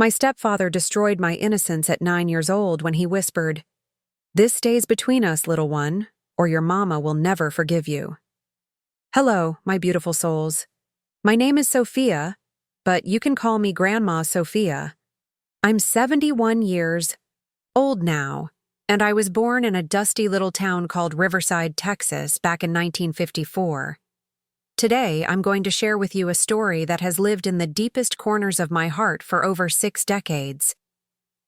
My stepfather destroyed my innocence at 9 years old when he whispered, "This stays between us, little one, or your mama will never forgive you." Hello, my beautiful souls. My name is Sophia, but you can call me Grandma Sofia. I'm 71 years old now, and I was born in a dusty little town called Riverside, Texas, back in 1954. Today, I'm going to share with you a story that has lived in the deepest corners of my heart for over 6 decades.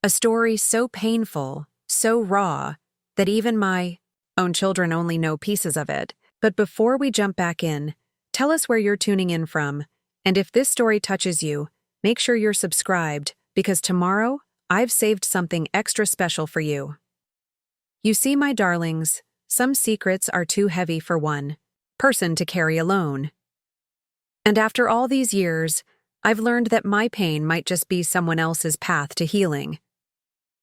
A story so painful, so raw, that even my own children only know pieces of it. But before we jump back in, tell us where you're tuning in from, and if this story touches you, make sure you're subscribed, because tomorrow, I've saved something extra special for you. You see, my darlings, some secrets are too heavy for one person to carry alone. And after all these years, I've learned that my pain might just be someone else's path to healing.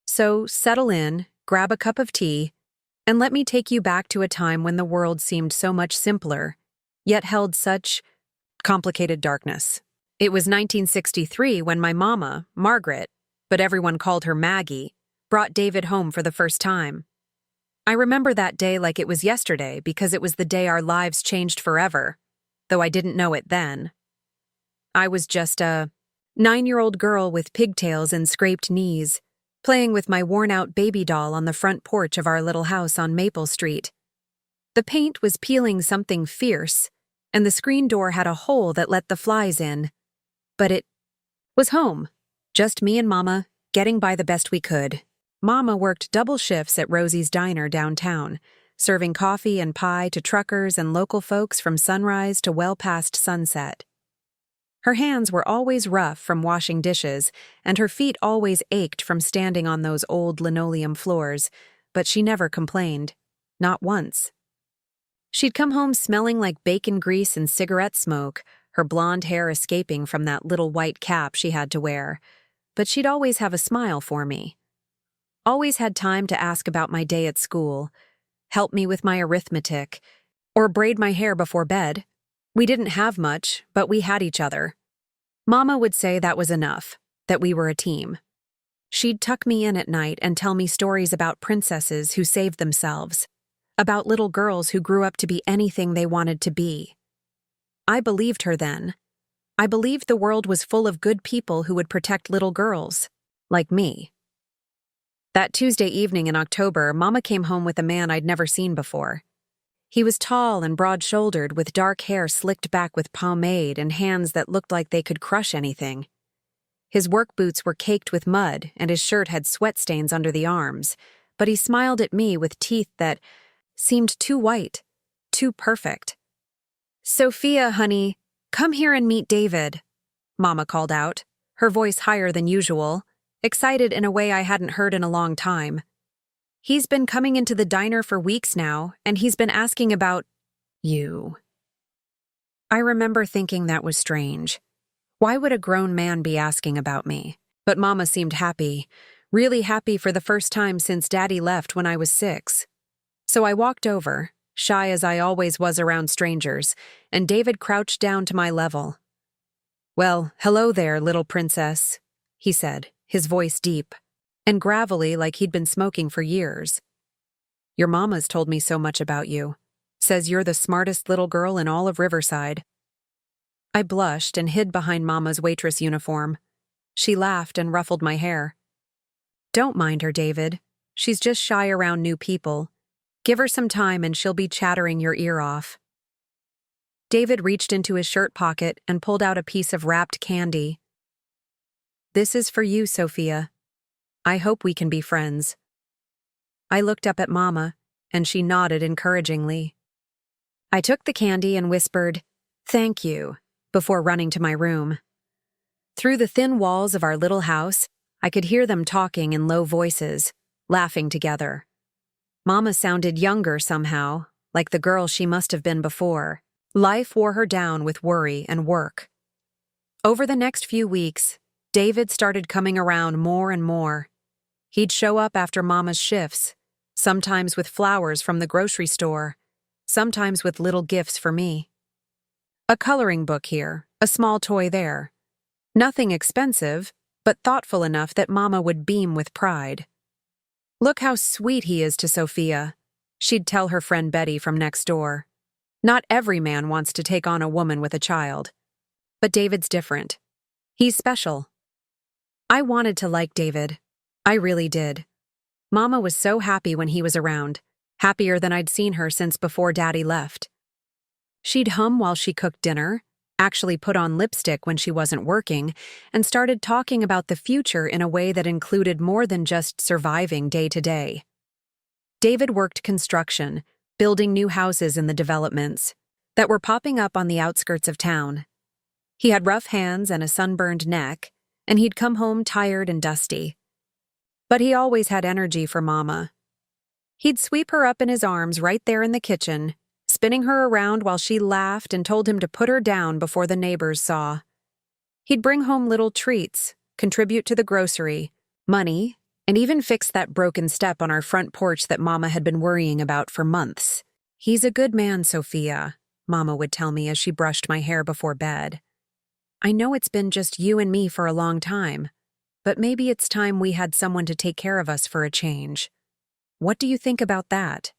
So settle in, grab a cup of tea, and let me take you back to a time when the world seemed so much simpler, yet held such complicated darkness. It was 1963 when my mama, Margaret, but everyone called her Maggie, brought David home for the first time. I remember that day like it was yesterday because it was the day our lives changed forever, though I didn't know it then. I was just a 9-year-old girl with pigtails and scraped knees, playing with my worn-out baby doll on the front porch of our little house on Maple Street. The paint was peeling something fierce, and the screen door had a hole that let the flies in. But it was home, just me and Mama, getting by the best we could. Mama worked double shifts at Rosie's Diner downtown, serving coffee and pie to truckers and local folks from sunrise to well past sunset. Her hands were always rough from washing dishes, and her feet always ached from standing on those old linoleum floors, but she never complained. Not once. She'd come home smelling like bacon grease and cigarette smoke, her blonde hair escaping from that little white cap she had to wear, but she'd always have a smile for me. Always had time to ask about my day at school, help me with my arithmetic, or braid my hair before bed. We didn't have much, but we had each other. Mama would say that was enough, that we were a team. She'd tuck me in at night and tell me stories about princesses who saved themselves, about little girls who grew up to be anything they wanted to be. I believed her then. I believed the world was full of good people who would protect little girls, like me. That Tuesday evening in October, Mama came home with a man I'd never seen before. He was tall and broad-shouldered, with dark hair slicked back with pomade and hands that looked like they could crush anything. His work boots were caked with mud, and his shirt had sweat stains under the arms, but he smiled at me with teeth that seemed too white, too perfect. "Sophia, honey, come here and meet David," Mama called out, her voice higher than usual, excited in a way I hadn't heard in a long time. "He's been coming into the diner for weeks now, and he's been asking about you." I remember thinking that was strange. Why would a grown man be asking about me? But Mama seemed happy, really happy for the first time since Daddy left when I was 6. So I walked over, shy as I always was around strangers, and David crouched down to my level. "Well, hello there, little princess," he said, his voice deep and gravelly like he'd been smoking for years. "Your mama's told me so much about you. Says you're the smartest little girl in all of Riverside." I blushed and hid behind Mama's waitress uniform. She laughed and ruffled my hair. "Don't mind her, David. She's just shy around new people. Give her some time and she'll be chattering your ear off." David reached into his shirt pocket and pulled out a piece of wrapped candy. "This is for you, Sophia. I hope we can be friends." I looked up at Mama, and she nodded encouragingly. I took the candy and whispered, "Thank you," before running to my room. Through the thin walls of our little house, I could hear them talking in low voices, laughing together. Mama sounded younger somehow, like the girl she must have been before. Life wore her down with worry and work. Over the next few weeks, David started coming around more and more. He'd show up after Mama's shifts, sometimes with flowers from the grocery store, sometimes with little gifts for me. A coloring book here, a small toy there. Nothing expensive, but thoughtful enough that Mama would beam with pride. "Look how sweet he is to Sofia," she'd tell her friend Betty from next door. "Not every man wants to take on a woman with a child. But David's different. He's special." I wanted to like David. I really did. Mama was so happy when he was around, happier than I'd seen her since before Daddy left. She'd hum while she cooked dinner, actually put on lipstick when she wasn't working, and started talking about the future in a way that included more than just surviving day to day. David worked construction, building new houses in the developments that were popping up on the outskirts of town. He had rough hands and a sunburned neck, and he'd come home tired and dusty. But he always had energy for Mama. He'd sweep her up in his arms right there in the kitchen, spinning her around while she laughed and told him to put her down before the neighbors saw. He'd bring home little treats, contribute to the grocery, money, and even fix that broken step on our front porch that Mama had been worrying about for months. "He's a good man, Sofia," Mama would tell me as she brushed my hair before bed. "I know it's been just you and me for a long time, but maybe it's time we had someone to take care of us for a change. What do you think about that?"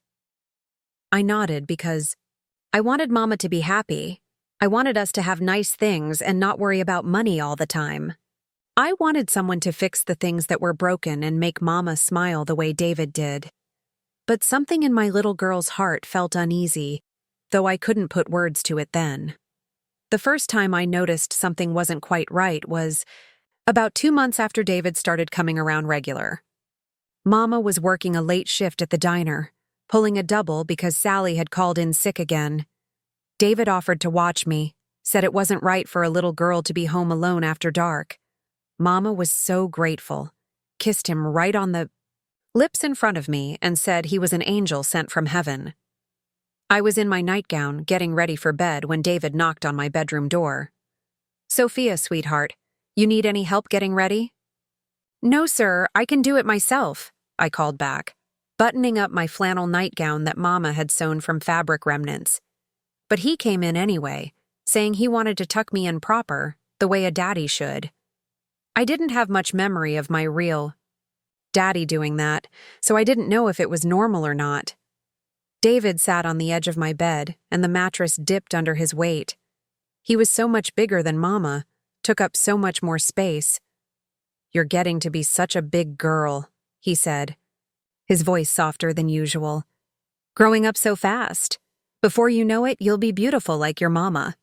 I nodded because I wanted Mama to be happy. I wanted us to have nice things and not worry about money all the time. I wanted someone to fix the things that were broken and make Mama smile the way David did. But something in my little girl's heart felt uneasy, though I couldn't put words to it then. The first time I noticed something wasn't quite right was about 2 months after David started coming around regular. Mama was working a late shift at the diner, pulling a double because Sally had called in sick again. David offered to watch me, said it wasn't right for a little girl to be home alone after dark. Mama was so grateful, kissed him right on the lips in front of me, and said he was an angel sent from heaven. I was in my nightgown, getting ready for bed when David knocked on my bedroom door. "Sofia, sweetheart, you need any help getting ready?" "No, sir, I can do it myself," I called back, buttoning up my flannel nightgown that Mama had sewn from fabric remnants. But he came in anyway, saying he wanted to tuck me in proper, the way a daddy should. I didn't have much memory of my real daddy doing that, so I didn't know if it was normal or not. David sat on the edge of my bed, and the mattress dipped under his weight. He was so much bigger than Mama, took up so much more space. "You're getting to be such a big girl," he said, his voice softer than usual. "Growing up so fast. Before you know it, you'll be beautiful like your Mama."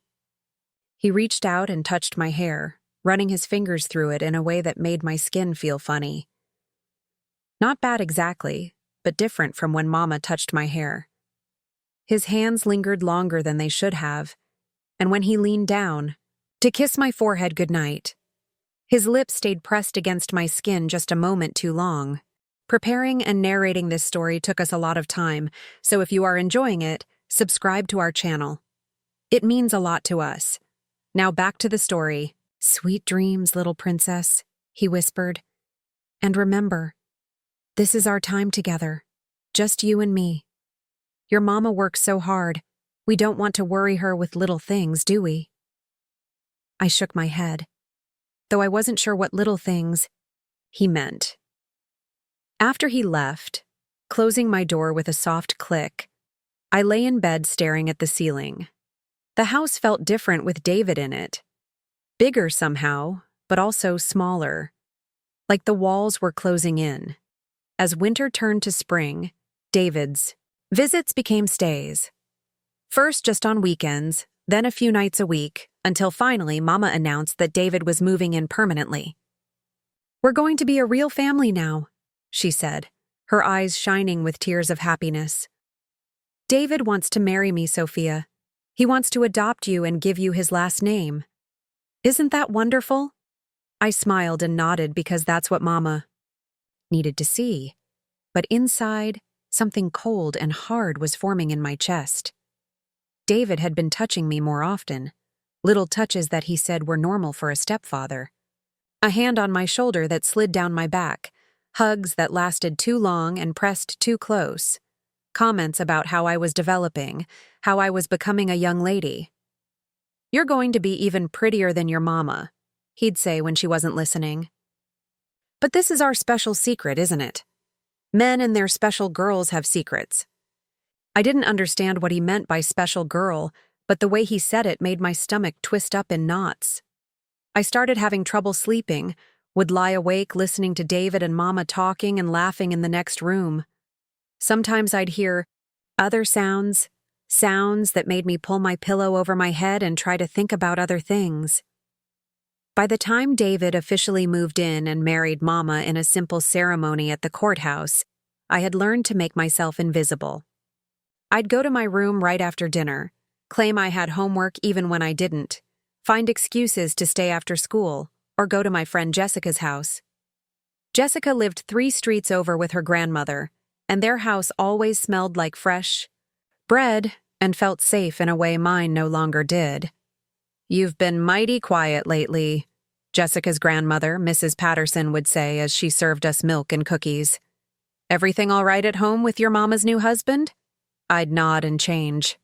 He reached out and touched my hair, running his fingers through it in a way that made my skin feel funny. Not bad exactly, but different from when Mama touched my hair. His hands lingered longer than they should have, and when he leaned down to kiss my forehead goodnight, his lips stayed pressed against my skin just a moment too long. Preparing and narrating this story took us a lot of time, so if you are enjoying it, subscribe to our channel. It means a lot to us. Now back to the story. "Sweet dreams, little princess," he whispered. "And remember, this is our time together, just you and me. Your Mama works so hard. We don't want to worry her with little things, do we?" I shook my head, though I wasn't sure what little things he meant. After he left, closing my door with a soft click, I lay in bed staring at the ceiling. The house felt different with David in it. Bigger somehow, but also smaller. Like the walls were closing in. As winter turned to spring, David's visits became stays. First just on weekends, then a few nights a week, until finally Mama announced that David was moving in permanently. "We're going to be a real family now," she said, her eyes shining with tears of happiness. "David wants to marry me, Sofia. He wants to adopt you and give you his last name. Isn't that wonderful?" I smiled and nodded because that's what Mama needed to see. But inside, something cold and hard was forming in my chest. David had been touching me more often, little touches that he said were normal for a stepfather. A hand on my shoulder that slid down my back, hugs that lasted too long and pressed too close, comments about how I was developing, how I was becoming a young lady. "You're going to be even prettier than your Mama," he'd say when she wasn't listening. But this is our special secret, isn't it? Men and their special girls have secrets. I didn't understand what he meant by special girl, but the way he said it made my stomach twist up in knots. I started having trouble sleeping, would lie awake listening to David and Mama talking and laughing in the next room. Sometimes I'd hear other sounds that made me pull my pillow over my head and try to think about other things. By the time David officially moved in and married Mama in a simple ceremony at the courthouse, I had learned to make myself invisible. I'd go to my room right after dinner, claim I had homework even when I didn't, find excuses to stay after school, or go to my friend Jessica's house. Jessica lived 3 streets over with her grandmother, and their house always smelled like fresh bread and felt safe in a way mine no longer did. "You've been mighty quiet lately," Jessica's grandmother, Mrs. Patterson, would say as she served us milk and cookies. "Everything all right at home with your mama's new husband?" I'd nod and change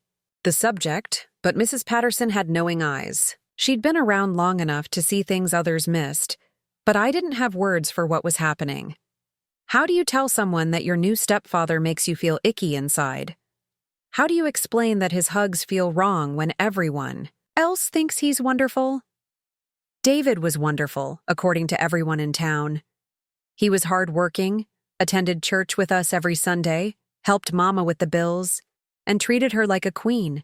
the subject, but Mrs. Patterson had knowing eyes. She'd been around long enough to see things others missed, but I didn't have words for what was happening. How do you tell someone that your new stepfather makes you feel icky inside? How do you explain that his hugs feel wrong when everyone else thinks he's wonderful? David was wonderful, according to everyone in town. He was hardworking, attended church with us every Sunday, helped Mama with the bills, and treated her like a queen.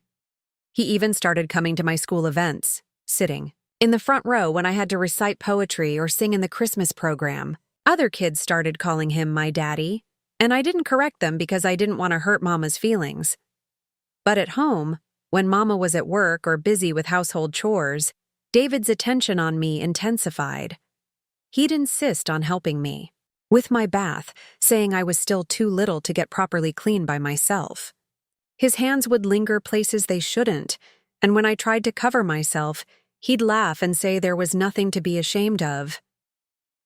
He even started coming to my school events, sitting in the front row when I had to recite poetry or sing in the Christmas program. Other kids started calling him my daddy, and I didn't correct them because I didn't want to hurt Mama's feelings. But at home, when Mama was at work or busy with household chores, David's attention on me intensified. He'd insist on helping me with my bath, saying I was still too little to get properly clean by myself. His hands would linger places they shouldn't, and when I tried to cover myself, he'd laugh and say there was nothing to be ashamed of.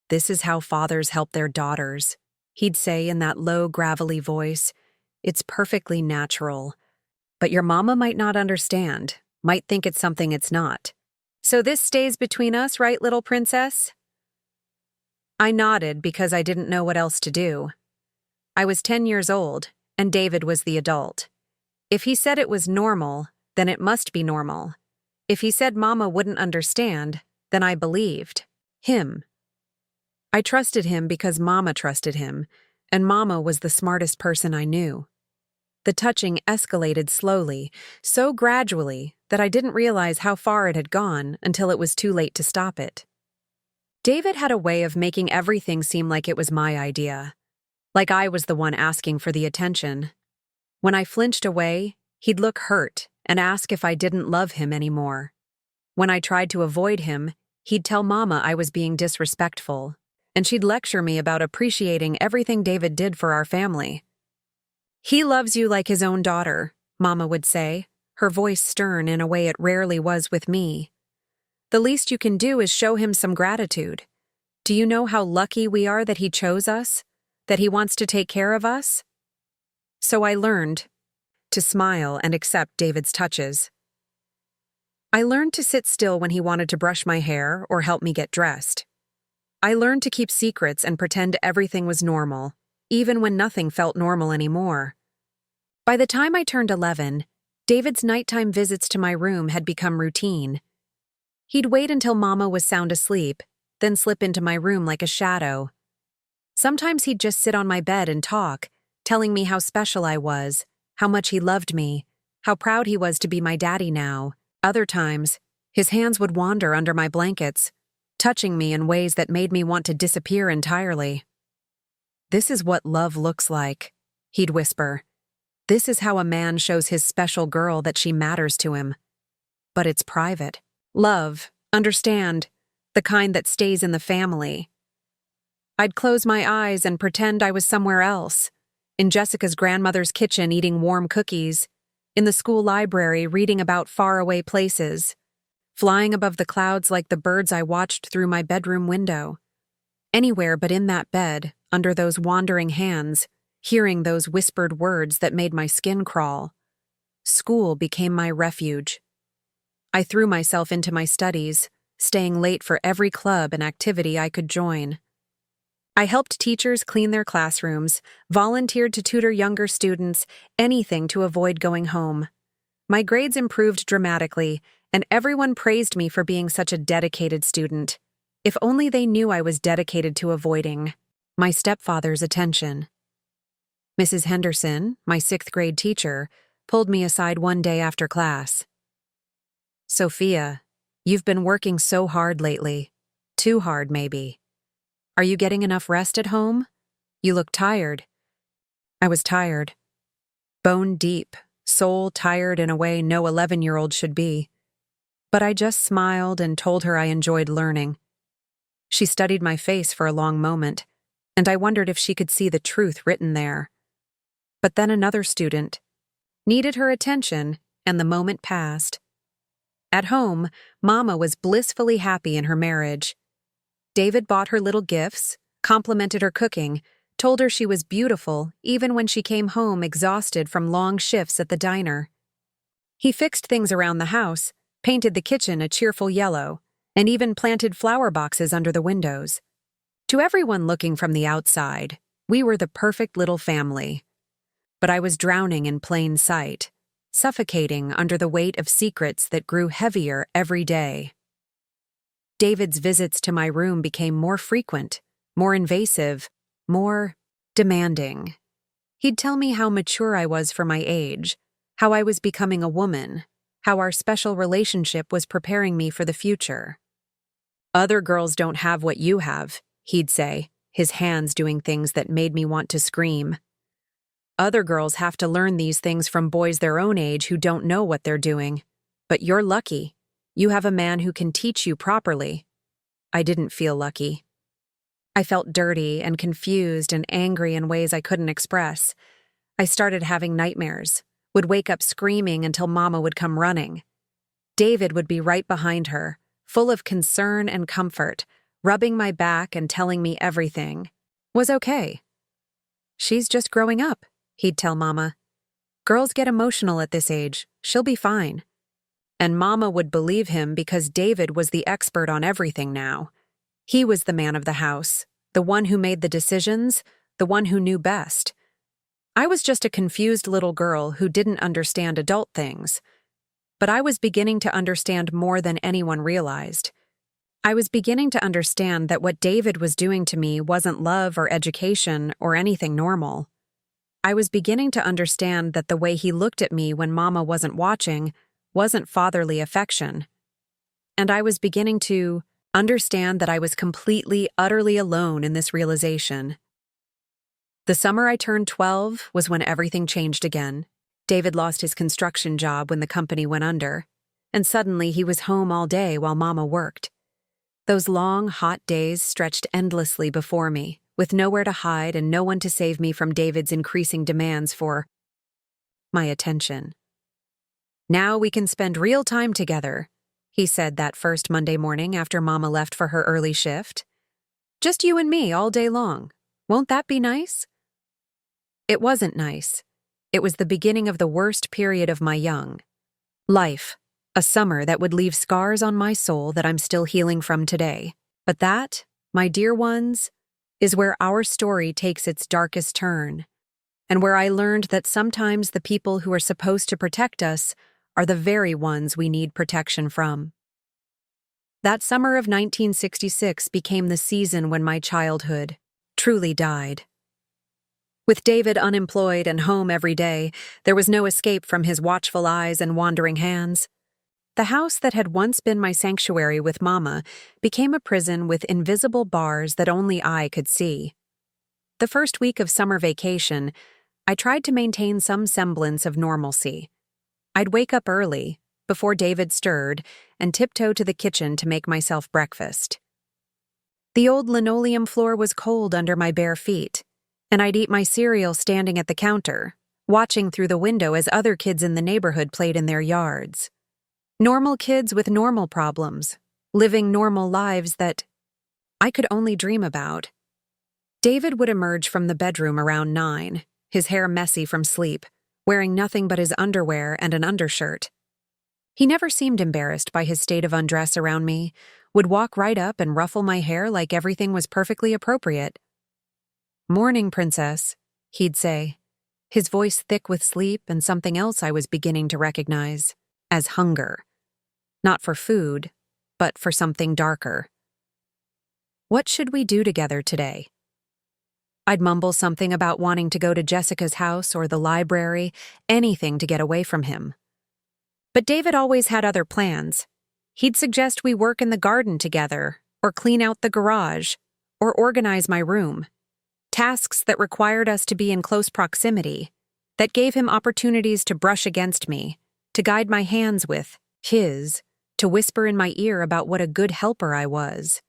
"This is how fathers help their daughters," he'd say in that low, gravelly voice. "It's perfectly natural. But your mama might not understand, might think it's something it's not. So this stays between us, right, little princess?" I nodded because I didn't know what else to do. I was 10 years old, and David was the adult. If he said it was normal, then it must be normal. If he said Mama wouldn't understand, then I believed him. I trusted him because Mama trusted him, and Mama was the smartest person I knew. The touching escalated slowly, so gradually that I didn't realize how far it had gone until it was too late to stop it. David had a way of making everything seem like it was my idea, like I was the one asking for the attention. When I flinched away, he'd look hurt and ask if I didn't love him anymore. When I tried to avoid him, he'd tell Mama I was being disrespectful, and she'd lecture me about appreciating everything David did for our family. "He loves you like his own daughter," Mama would say, her voice stern in a way it rarely was with me. "The least you can do is show him some gratitude. Do you know how lucky we are that he chose us? That he wants to take care of us?" So I learned to smile and accept David's touches. I learned to sit still when he wanted to brush my hair or help me get dressed. I learned to keep secrets and pretend everything was normal, even when nothing felt normal anymore. By the time I turned 11, David's nighttime visits to my room had become routine. He'd wait until Mama was sound asleep, then slip into my room like a shadow. Sometimes he'd just sit on my bed and talk, telling me how special I was, how much he loved me, how proud he was to be my daddy now. Other times, his hands would wander under my blankets, touching me in ways that made me want to disappear entirely. "This is what love looks like," he'd whisper. "This is how a man shows his special girl that she matters to him. But it's private. Love, understand, the kind that stays in the family." I'd close my eyes and pretend I was somewhere else, in Jessica's grandmother's kitchen eating warm cookies, in the school library reading about faraway places, flying above the clouds like the birds I watched through my bedroom window. Anywhere but in that bed, under those wandering hands, hearing those whispered words that made my skin crawl. School became my refuge. I threw myself into my studies, staying late for every club and activity I could join. I helped teachers clean their classrooms, volunteered to tutor younger students, anything to avoid going home. My grades improved dramatically, and everyone praised me for being such a dedicated student. If only they knew I was dedicated to avoiding my stepfather's attention. Mrs. Henderson, my 6th grade teacher, pulled me aside one day after class. "Sophia, you've been working so hard lately. Too hard, maybe. Are you getting enough rest at home? You look tired." I was tired. Bone deep, soul tired in a way no 11-year-old should be. But I just smiled and told her I enjoyed learning. She studied my face for a long moment, and I wondered if she could see the truth written there. But then another student needed her attention, and the moment passed. At home, Mama was blissfully happy in her marriage. David bought her little gifts, complimented her cooking, told her she was beautiful even when she came home exhausted from long shifts at the diner. He fixed things around the house, painted the kitchen a cheerful yellow, and even planted flower boxes under the windows. To everyone looking from the outside, we were the perfect little family. But I was drowning in plain sight, suffocating under the weight of secrets that grew heavier every day. David's visits to my room became more frequent, more invasive, more demanding. He'd tell me how mature I was for my age, how I was becoming a woman, how our special relationship was preparing me for the future. "Other girls don't have what you have," he'd say, his hands doing things that made me want to scream. "Other girls have to learn these things from boys their own age who don't know what they're doing. But you're lucky. You have a man who can teach you properly." I didn't feel lucky. I felt dirty and confused and angry in ways I couldn't express. I started having nightmares, would wake up screaming until Mama would come running. David would be right behind her, full of concern and comfort, rubbing my back and telling me everything was okay. "She's just growing up," he'd tell Mama. "Girls get emotional at this age. She'll be fine." And Mama would believe him because David was the expert on everything now. He was the man of the house, the one who made the decisions, the one who knew best. I was just a confused little girl who didn't understand adult things. But I was beginning to understand more than anyone realized. I was beginning to understand that what David was doing to me wasn't love or education or anything normal. I was beginning to understand that the way he looked at me when Mama wasn't watching wasn't fatherly affection. And I was beginning to understand that I was completely, utterly alone in this realization. The summer I turned 12 was when everything changed again. David lost his construction job when the company went under, and suddenly he was home all day while Mama worked. Those long, hot days stretched endlessly before me, with nowhere to hide and no one to save me from David's increasing demands for my attention. "Now we can spend real time together," he said that first Monday morning after Mama left for her early shift. "Just you and me all day long. Won't that be nice?" It wasn't nice. It was the beginning of the worst period of my young life, a summer that would leave scars on my soul that I'm still healing from today. But that, my dear ones, is where our story takes its darkest turn, and where I learned that sometimes the people who are supposed to protect us are the very ones we need protection from. That summer of 1966 became the season when my childhood truly died. With David unemployed and home every day, there was no escape from his watchful eyes and wandering hands. The house that had once been my sanctuary with Mama became a prison with invisible bars that only I could see. The first week of summer vacation, I tried to maintain some semblance of normalcy. I'd wake up early, before David stirred, and tiptoe to the kitchen to make myself breakfast. The old linoleum floor was cold under my bare feet, and I'd eat my cereal standing at the counter, watching through the window as other kids in the neighborhood played in their yards. Normal kids with normal problems, living normal lives that I could only dream about. David would emerge from the bedroom around 9, his hair messy from sleep, wearing nothing but his underwear and an undershirt. He never seemed embarrassed by his state of undress around me, would walk right up and ruffle my hair like everything was perfectly appropriate. "Morning, Princess," he'd say, his voice thick with sleep and something else I was beginning to recognize as hunger. Not for food, but for something darker. "What should we do together today?" I'd mumble something about wanting to go to Jessica's house or the library, anything to get away from him. But David always had other plans. He'd suggest we work in the garden together, or clean out the garage, or organize my room. Tasks that required us to be in close proximity, that gave him opportunities to brush against me, to guide my hands with his, to whisper in my ear about what a good helper I was.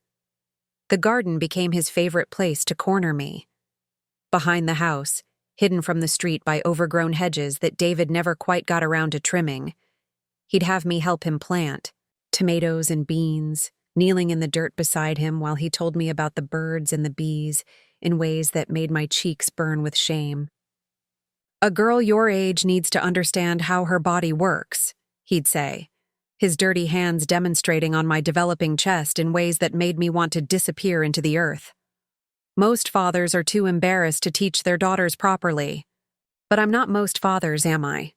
The garden became his favorite place to corner me. Behind the house, hidden from the street by overgrown hedges that David never quite got around to trimming, he'd have me help him plant tomatoes and beans, kneeling in the dirt beside him while he told me about the birds and the bees in ways that made my cheeks burn with shame. "A girl your age needs to understand how her body works," he'd say, his dirty hands demonstrating on my developing chest in ways that made me want to disappear into the earth. "Most fathers are too embarrassed to teach their daughters properly. But I'm not most fathers, am I?"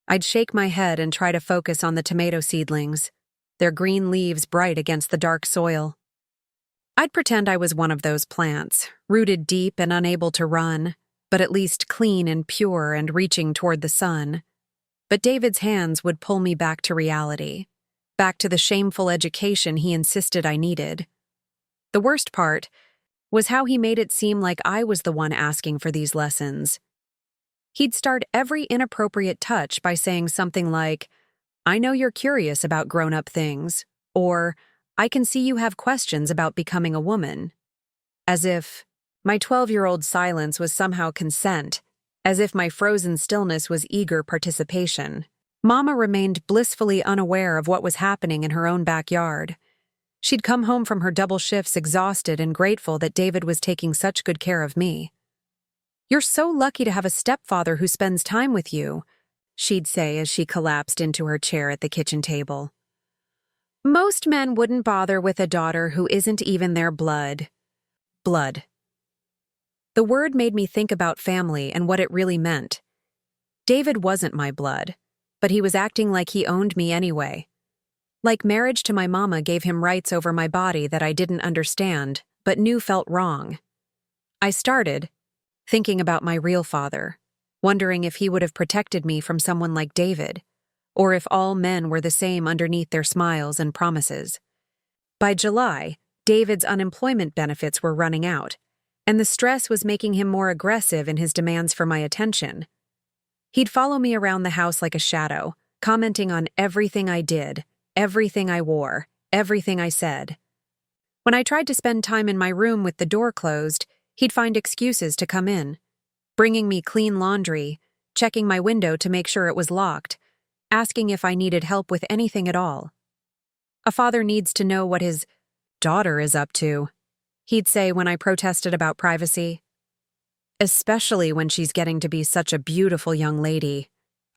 I'd shake my head and try to focus on the tomato seedlings, their green leaves bright against the dark soil. I'd pretend I was one of those plants, rooted deep and unable to run, but at least clean and pure and reaching toward the sun. But David's hands would pull me back to reality, back to the shameful education he insisted I needed. The worst part was how he made it seem like I was the one asking for these lessons. He'd start every inappropriate touch by saying something like, "I know you're curious about grown-up things," or "I can see you have questions about becoming a woman." As if my 12-year-old silence was somehow consent, as if my frozen stillness was eager participation. Mama remained blissfully unaware of what was happening in her own backyard. She'd come home from her double shifts exhausted and grateful that David was taking such good care of me. "You're so lucky to have a stepfather who spends time with you," she'd say as she collapsed into her chair at the kitchen table. "Most men wouldn't bother with a daughter who isn't even their blood." Blood. The word made me think about family and what it really meant. David wasn't my blood, but he was acting like he owned me anyway. Like marriage to my mama gave him rights over my body that I didn't understand, but knew felt wrong. I started thinking about my real father, wondering if he would have protected me from someone like David, or if all men were the same underneath their smiles and promises. By July, David's unemployment benefits were running out, and the stress was making him more aggressive in his demands for my attention. He'd follow me around the house like a shadow, commenting on everything I did, everything I wore, everything I said. When I tried to spend time in my room with the door closed, he'd find excuses to come in, bringing me clean laundry, checking my window to make sure it was locked, asking if I needed help with anything at all. "A father needs to know what his daughter is up to," he'd say when I protested about privacy. "Especially when she's getting to be such a beautiful young lady.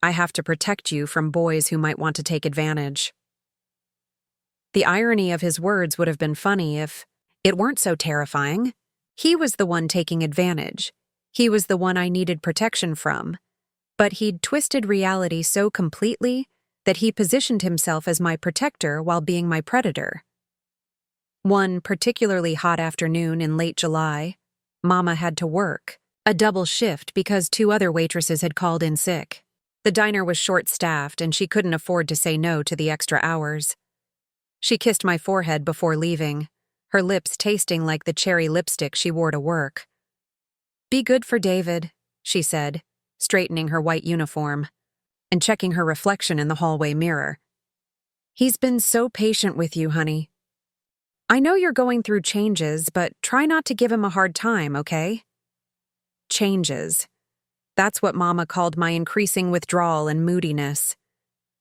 I have to protect you from boys who might want to take advantage." The irony of his words would have been funny if it weren't so terrifying. He was the one taking advantage. He was the one I needed protection from. But he'd twisted reality so completely that he positioned himself as my protector while being my predator. One particularly hot afternoon in late July, Mama had to work, a double shift because 2 other waitresses had called in sick. The diner was short-staffed and she couldn't afford to say no to the extra hours. She kissed my forehead before leaving, her lips tasting like the cherry lipstick she wore to work. "Be good for David," she said, straightening her white uniform and checking her reflection in the hallway mirror. "He's been so patient with you, honey. I know you're going through changes, but try not to give him a hard time, okay?" Changes. That's what Mama called my increasing withdrawal and moodiness.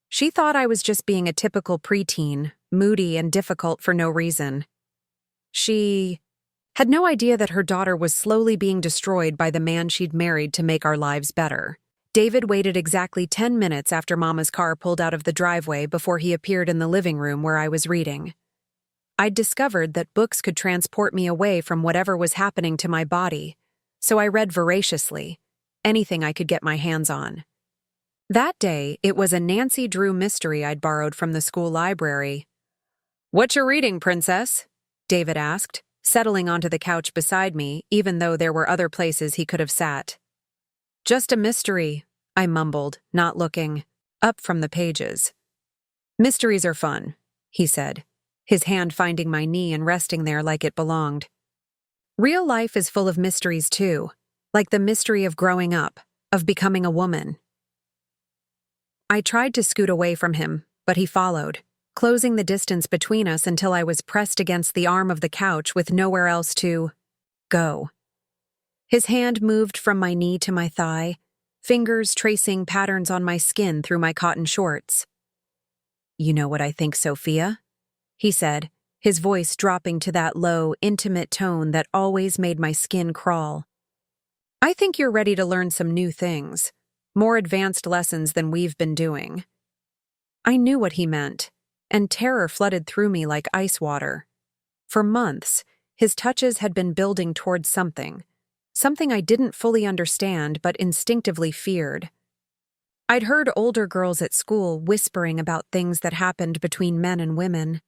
She thought I was just being a typical preteen, moody and difficult for no reason. She had no idea that her daughter was slowly being destroyed by the man she'd married to make our lives better. David waited exactly 10 minutes after Mama's car pulled out of the driveway before he appeared in the living room where I was reading. I'd discovered that books could transport me away from whatever was happening to my body, so I read voraciously, anything I could get my hands on. That day, it was a Nancy Drew mystery I'd borrowed from the school library. "What you reading, Princess?" David asked, settling onto the couch beside me, even though there were other places he could have sat. "Just a mystery," I mumbled, not looking up from the pages. "Mysteries are fun," he said, his hand finding my knee and resting there like it belonged. "Real life is full of mysteries too, like the mystery of growing up, of becoming a woman." I tried to scoot away from him, but he followed, closing the distance between us until I was pressed against the arm of the couch with nowhere else to go. His hand moved from my knee to my thigh, fingers tracing patterns on my skin through my cotton shorts. "You know what I think, Sophia?" he said, his voice dropping to that low, intimate tone that always made my skin crawl. "I think you're ready to learn some new things, more advanced lessons than we've been doing." I knew what he meant, and terror flooded through me like ice water. For months, his touches had been building towards something I didn't fully understand but instinctively feared. I'd heard older girls at school whispering about things that happened between men and women,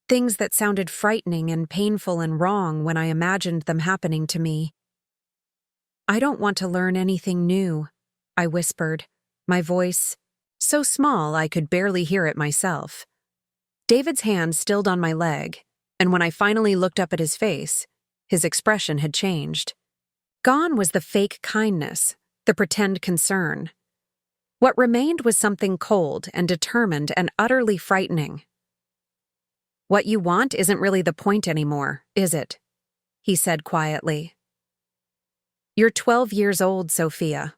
things that sounded frightening and painful and wrong when I imagined them happening to me. "I don't want to learn anything new," I whispered, my voice so small I could barely hear it myself. David's hand stilled on my leg, and when I finally looked up at his face, his expression had changed. Gone was the fake kindness, the pretend concern. What remained was something cold and determined and utterly frightening. "What you want isn't really the point anymore, is it?" he said quietly. "You're 12 years old, Sophia.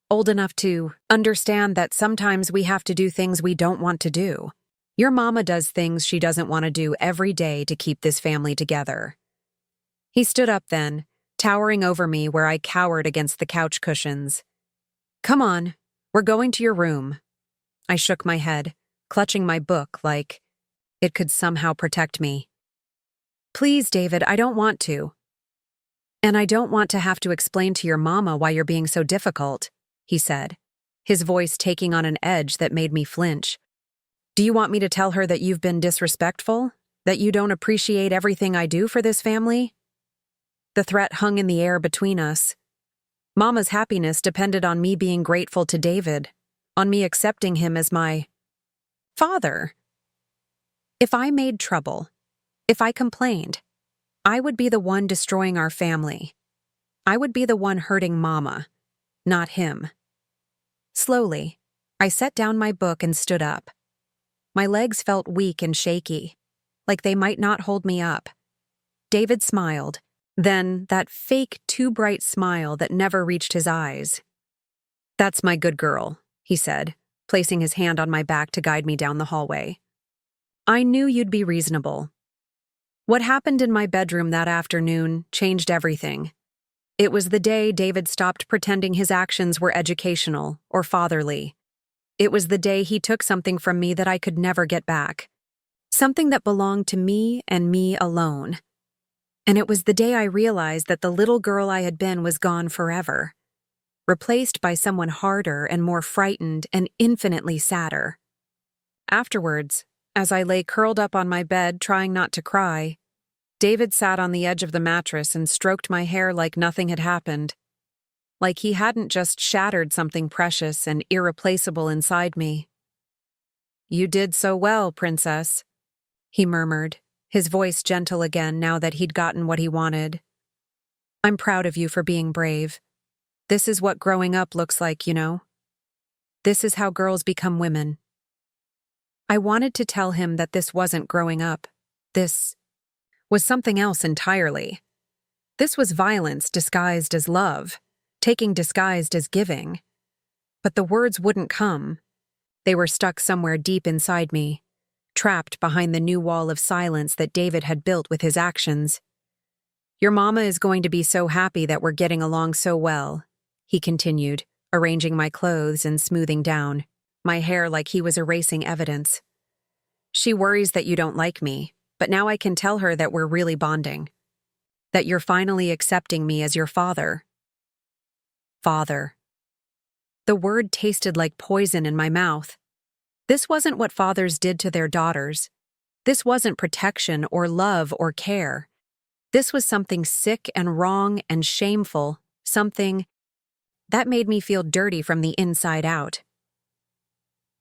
Old enough to understand that sometimes we have to do things we don't want to do. Your mama does things she doesn't want to do every day to keep this family together." He stood up then, towering over me where I cowered against the couch cushions. "Come on, we're going to your room." I shook my head, clutching my book like it could somehow protect me. "Please, David, I don't want to." "And I don't want to have to explain to your mama why you're being so difficult," he said, his voice taking on an edge that made me flinch. "Do you want me to tell her that you've been disrespectful? That you don't appreciate everything I do for this family?" The threat hung in the air between us. Mama's happiness depended on me being grateful to David, on me accepting him as my father. If I made trouble, if I complained, I would be the one destroying our family. I would be the one hurting Mama, not him. Slowly, I set down my book and stood up. My legs felt weak and shaky, like they might not hold me up. David smiled, then that fake, too bright smile that never reached his eyes. "That's my good girl," he said, placing his hand on my back to guide me down the hallway. "I knew you'd be reasonable." What happened in my bedroom that afternoon changed everything. It was the day David stopped pretending his actions were educational or fatherly. It was the day he took something from me that I could never get back. Something that belonged to me and me alone. And it was the day I realized that the little girl I had been was gone forever, replaced by someone harder and more frightened and infinitely sadder. Afterwards, as I lay curled up on my bed trying not to cry, David sat on the edge of the mattress and stroked my hair like nothing had happened, like he hadn't just shattered something precious and irreplaceable inside me. "You did so well, Princess," he murmured, his voice gentle again now that he'd gotten what he wanted. "I'm proud of you for being brave. This is what growing up looks like, you know. This is how girls become women." I wanted to tell him that this wasn't growing up. This was something else entirely. This was violence disguised as love, taking disguised as giving. But the words wouldn't come. They were stuck somewhere deep inside me, trapped behind the new wall of silence that David had built with his actions. "Your mama is going to be so happy that we're getting along so well," he continued, arranging my clothes and smoothing down my hair like he was erasing evidence. "She worries that you don't like me, but now I can tell her that we're really bonding. That you're finally accepting me as your father. Father. The word tasted like poison in my mouth. This wasn't what fathers did to their daughters. This wasn't protection or love or care. This was something sick and wrong and shameful, something that made me feel dirty from the inside out.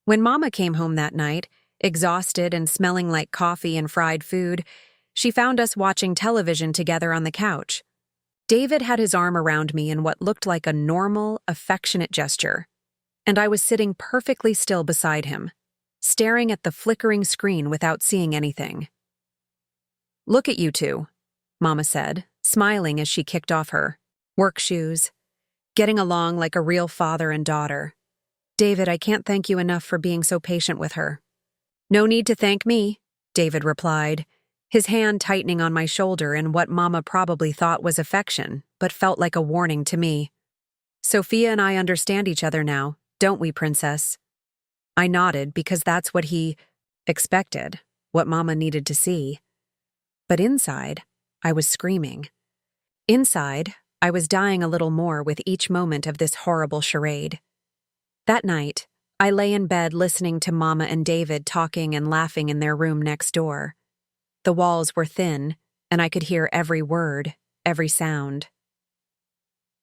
When Mama came home that night, exhausted and smelling like coffee and fried food, she found us watching television together on the couch. David had his arm around me in what looked like a normal, affectionate gesture, and I was sitting perfectly still beside him, staring at the flickering screen without seeing anything. "Look at you two," Mama said, smiling as she kicked off her work shoes, getting along like a real father and daughter. "David, I can't thank you enough for being so patient with her." "No need to thank me," David replied, his hand tightening on my shoulder in what Mama probably thought was affection, but felt like a warning to me. "Sophia and I understand each other now, don't we, Princess?" I nodded because that's what he expected, what Mama needed to see. But inside, I was screaming. Inside, I was dying a little more with each moment of this horrible charade. That night, I lay in bed listening to Mama and David talking and laughing in their room next door. The walls were thin, and I could hear every word, every sound.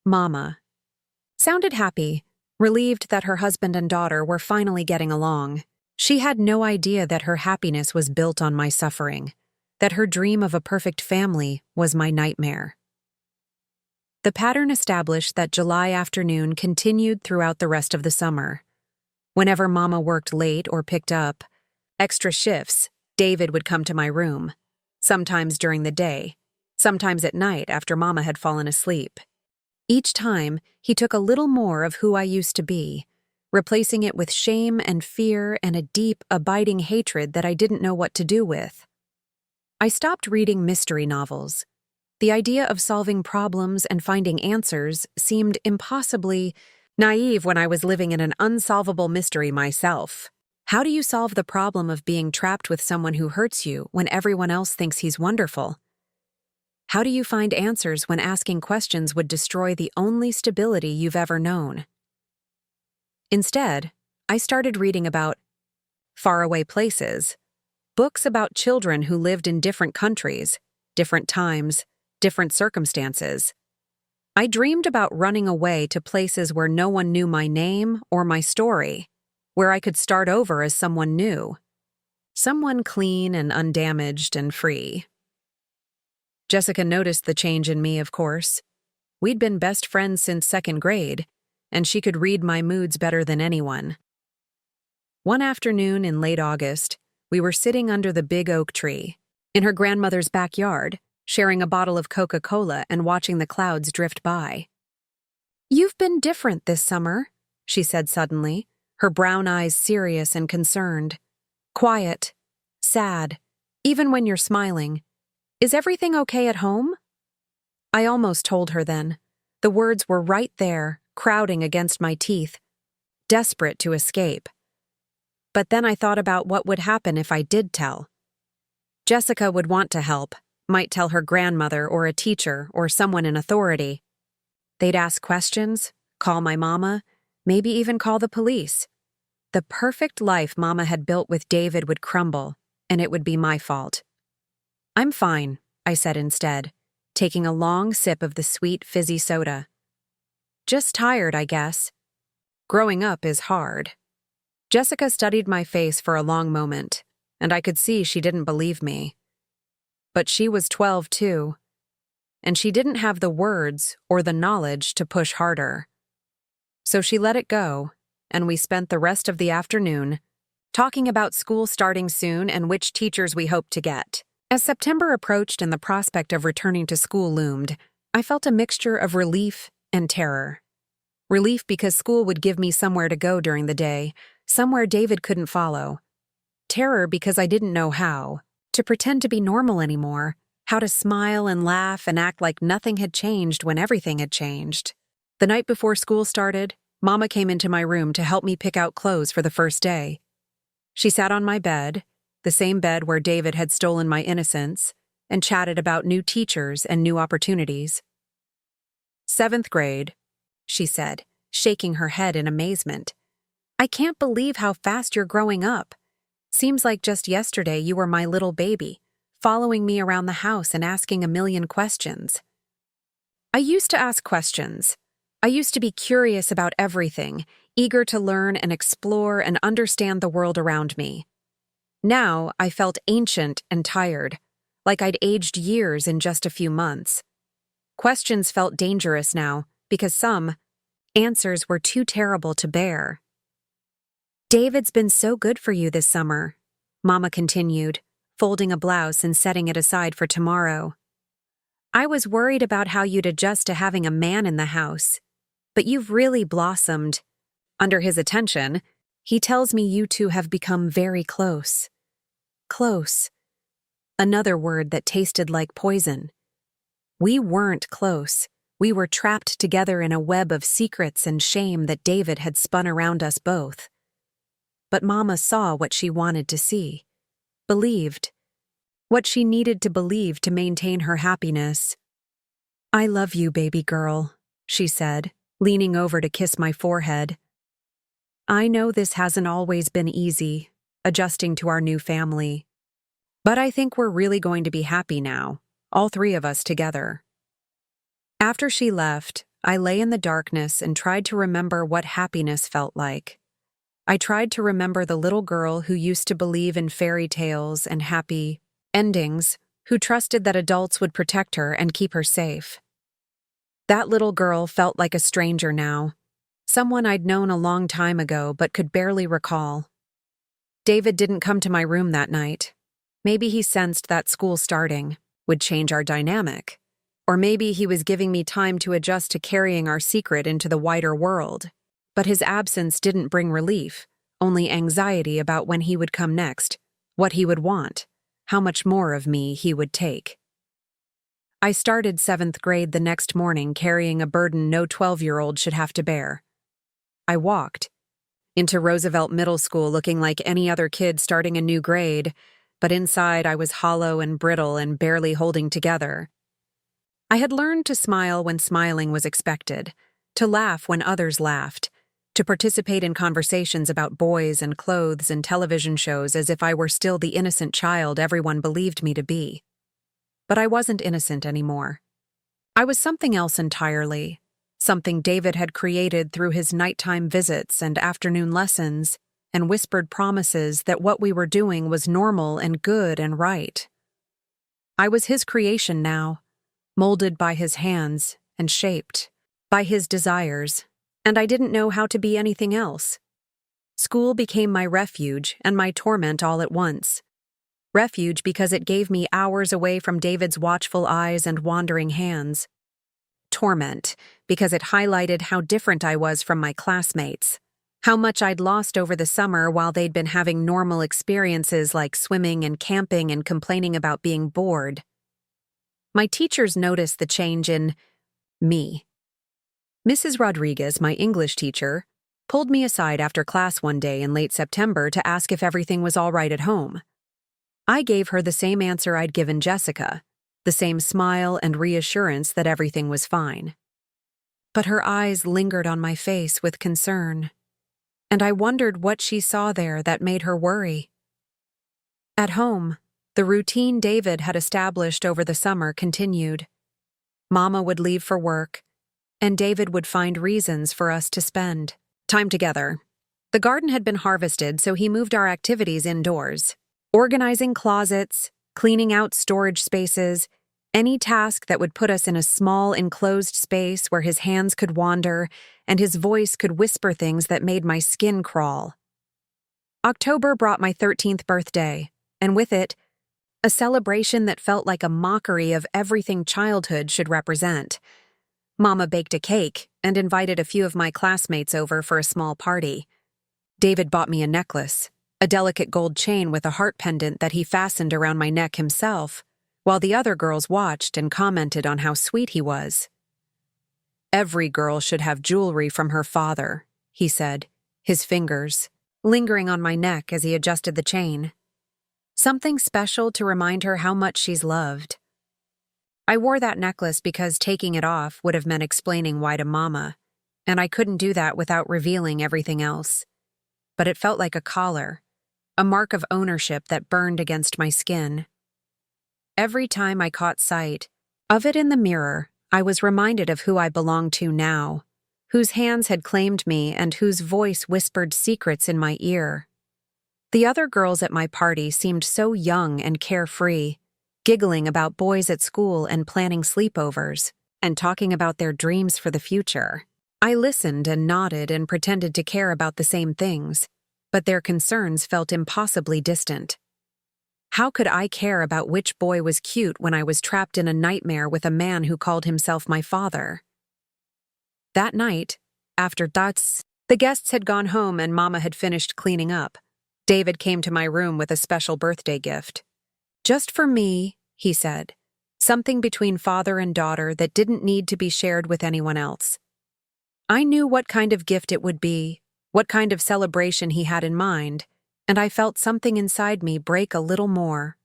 Mama sounded happy, relieved that her husband and daughter were finally getting along. She had no idea that her happiness was built on my suffering, that her dream of a perfect family was my nightmare. The pattern established that July afternoon continued throughout the rest of the summer. Whenever Mama worked late or picked up extra shifts, David would come to my room, sometimes during the day, sometimes at night after Mama had fallen asleep. Each time, he took a little more of who I used to be, replacing it with shame and fear and a deep, abiding hatred that I didn't know what to do with. I stopped reading mystery novels. The idea of solving problems and finding answers seemed impossibly naive when I was living in an unsolvable mystery myself. How do you solve the problem of being trapped with someone who hurts you when everyone else thinks he's wonderful? How do you find answers when asking questions would destroy the only stability you've ever known? Instead, I started reading about faraway places, books about children who lived in different countries, different times, different circumstances. I dreamed about running away to places where no one knew my name or my story, where I could start over as someone new, someone clean and undamaged and free. Jessica noticed the change in me, of course. We'd been best friends since second grade, and she could read my moods better than anyone. One afternoon in late August, we were sitting under the big oak tree, in her grandmother's backyard, sharing a bottle of Coca-Cola and watching the clouds drift by. "You've been different this summer," she said suddenly, her brown eyes serious and concerned. "Quiet, sad, even when you're smiling. Is everything okay at home?" I almost told her then. The words were right there, crowding against my teeth, desperate to escape. But then I thought about what would happen if I did tell. Jessica would want to help, might tell her grandmother or a teacher or someone in authority. They'd ask questions, call my mama, maybe even call the police. The perfect life Mama had built with David would crumble, and it would be my fault. "I'm fine," I said instead, taking a long sip of the sweet, fizzy soda. "Just tired, I guess. Growing up is hard." Jessica studied my face for a long moment, and I could see she didn't believe me. But she was 12 too, and she didn't have the words or the knowledge to push harder. So she let it go, and we spent the rest of the afternoon talking about school starting soon and which teachers we hoped to get. As September approached and the prospect of returning to school loomed, I felt a mixture of relief and terror. Relief because school would give me somewhere to go during the day, somewhere David couldn't follow. Terror because I didn't know how to pretend to be normal anymore, how to smile and laugh and act like nothing had changed when everything had changed. The night before school started, Mama came into my room to help me pick out clothes for the first day. She sat on my bed, the same bed where David had stolen my innocence, and chatted about new teachers and new opportunities. "7th grade," she said, shaking her head in amazement. "I can't believe how fast you're growing up. Seems like just yesterday you were my little baby, following me around the house and asking a million questions." I used to ask questions. I used to be curious about everything, eager to learn and explore and understand the world around me. Now I felt ancient and tired, like I'd aged years in just a few months. Questions felt dangerous now, because some answers were too terrible to bear. "David's been so good for you this summer," Mama continued, folding a blouse and setting it aside for tomorrow. "I was worried about how you'd adjust to having a man in the house, but you've really blossomed. Under his attention, he tells me you two have become very close." Close. Another word that tasted like poison. We weren't close. We were trapped together in a web of secrets and shame that David had spun around us both. But Mama saw what she wanted to see. Believed. What she needed to believe to maintain her happiness. "I love you, baby girl," she said, leaning over to kiss my forehead. "I know this hasn't always been easy, adjusting to our new family. But I think we're really going to be happy now, all three of us together." After she left, I lay in the darkness and tried to remember what happiness felt like. I tried to remember the little girl who used to believe in fairy tales and happy endings, who trusted that adults would protect her and keep her safe. That little girl felt like a stranger now, someone I'd known a long time ago but could barely recall. David didn't come to my room that night. Maybe he sensed that school starting would change our dynamic. Or maybe he was giving me time to adjust to carrying our secret into the wider world. But his absence didn't bring relief, only anxiety about when he would come next, what he would want, how much more of me he would take. I started 7th grade the next morning carrying a burden no 12-year-old should have to bear. I walked into Roosevelt Middle School looking like any other kid starting a new grade, but inside I was hollow and brittle and barely holding together. I had learned to smile when smiling was expected, to laugh when others laughed, to participate in conversations about boys and clothes and television shows as if I were still the innocent child everyone believed me to be. But I wasn't innocent anymore. I was something else entirely, something David had created through his nighttime visits and afternoon lessons and whispered promises that what we were doing was normal and good and right. I was his creation now, molded by his hands and shaped by his desires, and I didn't know how to be anything else. School became my refuge and my torment all at once. Refuge because it gave me hours away from David's watchful eyes and wandering hands. Torment because it highlighted how different I was from my classmates, how much I'd lost over the summer while they'd been having normal experiences like swimming and camping and complaining about being bored. My teachers noticed the change in me. Mrs. Rodriguez, my English teacher, pulled me aside after class one day in late September to ask if everything was all right at home. I gave her the same answer I'd given Jessica, the same smile and reassurance that everything was fine. But her eyes lingered on my face with concern, and I wondered what she saw there that made her worry. At home, the routine David had established over the summer continued. Mama would leave for work, and David would find reasons for us to spend time together. The garden had been harvested, so he moved our activities indoors. Organizing closets, cleaning out storage spaces, any task that would put us in a small enclosed space where his hands could wander and his voice could whisper things that made my skin crawl. October brought my 13th birthday, and with it, a celebration that felt like a mockery of everything childhood should represent. Mama baked a cake and invited a few of my classmates over for a small party. David bought me a necklace, a delicate gold chain with a heart pendant that he fastened around my neck himself, while the other girls watched and commented on how sweet he was. "Every girl should have jewelry from her father," he said, his fingers lingering on my neck as he adjusted the chain. Something special to remind her how much she's loved. I wore that necklace because taking it off would have meant explaining why to Mama, and I couldn't do that without revealing everything else. But it felt like a collar, a mark of ownership that burned against my skin. Every time I caught sight of it in the mirror, I was reminded of who I belonged to now, whose hands had claimed me and whose voice whispered secrets in my ear. The other girls at my party seemed so young and carefree, giggling about boys at school and planning sleepovers, and talking about their dreams for the future. I listened and nodded and pretended to care about the same things, but their concerns felt impossibly distant. How could I care about which boy was cute when I was trapped in a nightmare with a man who called himself my father? That night, after the guests had gone home and Mama had finished cleaning up, David came to my room with a special birthday gift. "Just for me," he said, "something between father and daughter that didn't need to be shared with anyone else." I knew what kind of gift it would be, what kind of celebration he had in mind, and I felt something inside me break a little more.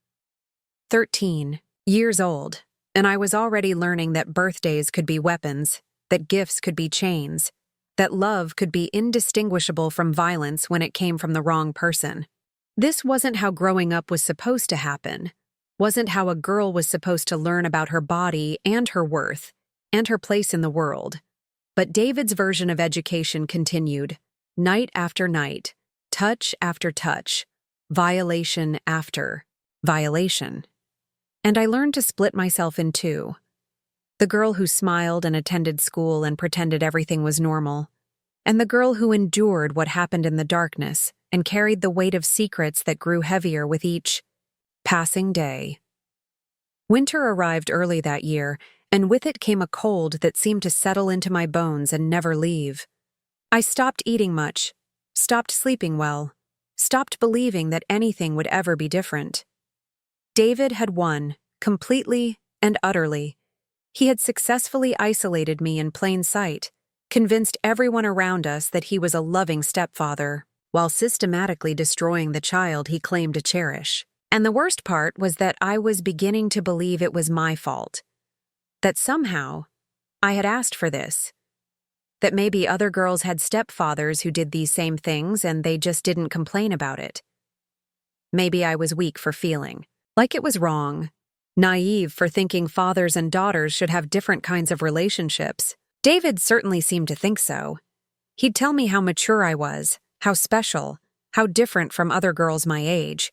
13 years old, and I was already learning that birthdays could be weapons, that gifts could be chains, that love could be indistinguishable from violence when it came from the wrong person. This wasn't how growing up was supposed to happen, wasn't how a girl was supposed to learn about her body and her worth, and her place in the world. But David's version of education continued, night after night, touch after touch, violation after violation. And I learned to split myself in two. The girl who smiled and attended school and pretended everything was normal, and the girl who endured what happened in the darkness and carried the weight of secrets that grew heavier with each passing day. Winter arrived early that year, and with it came a cold that seemed to settle into my bones and never leave. I stopped eating much, stopped sleeping well, stopped believing that anything would ever be different. David had won, completely and utterly. He had successfully isolated me in plain sight, convinced everyone around us that he was a loving stepfather, while systematically destroying the child he claimed to cherish. And the worst part was that I was beginning to believe it was my fault. That somehow I had asked for this. That maybe other girls had stepfathers who did these same things and they just didn't complain about it. Maybe I was weak for feeling like it was wrong, naive for thinking fathers and daughters should have different kinds of relationships. David certainly seemed to think so. He'd tell me how mature I was, how special, how different from other girls my age.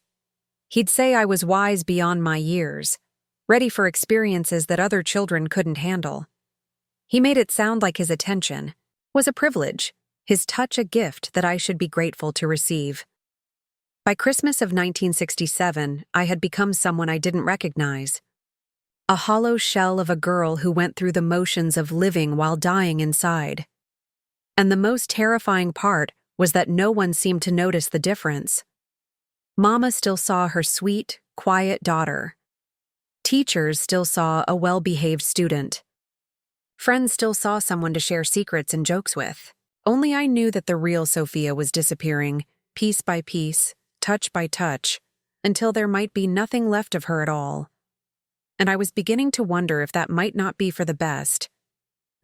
He'd say I was wise beyond my years, ready for experiences that other children couldn't handle. He made it sound like his attention was a privilege, his touch a gift that I should be grateful to receive. By Christmas of 1967, I had become someone I didn't recognize. A hollow shell of a girl who went through the motions of living while dying inside. And the most terrifying part was that no one seemed to notice the difference. Mama still saw her sweet, quiet daughter. Teachers still saw a well-behaved student. Friends still saw someone to share secrets and jokes with. Only I knew that the real Sofia was disappearing, piece by piece, touch by touch, until there might be nothing left of her at all. And I was beginning to wonder if that might not be for the best.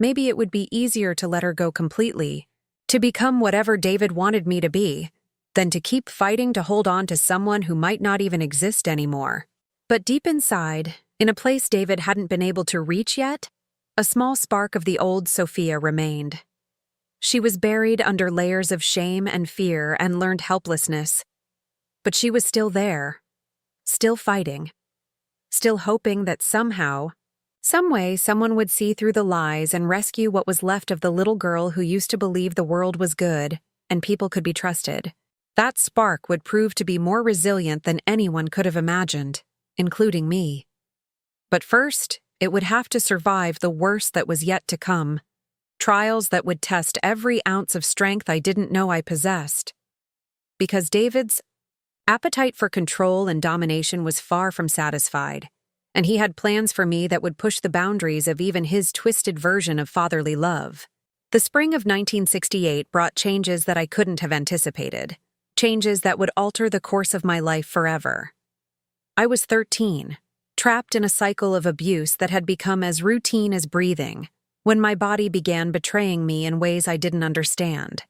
Maybe it would be easier to let her go completely, to become whatever David wanted me to be, than to keep fighting to hold on to someone who might not even exist anymore. But deep inside, in a place David hadn't been able to reach yet, a small spark of the old Sofia remained. She was buried under layers of shame and fear and learned helplessness. But she was still there, still fighting, still hoping that somehow, some way, someone would see through the lies and rescue what was left of the little girl who used to believe the world was good and people could be trusted. That spark would prove to be more resilient than anyone could have imagined, including me. But first, it would have to survive the worst that was yet to come, trials that would test every ounce of strength I didn't know I possessed. Because David's appetite for control and domination was far from satisfied, and he had plans for me that would push the boundaries of even his twisted version of fatherly love. The spring of 1968 brought changes that I couldn't have anticipated, changes that would alter the course of my life forever. I was 13, trapped in a cycle of abuse that had become as routine as breathing, when my body began betraying me in ways I didn't understand.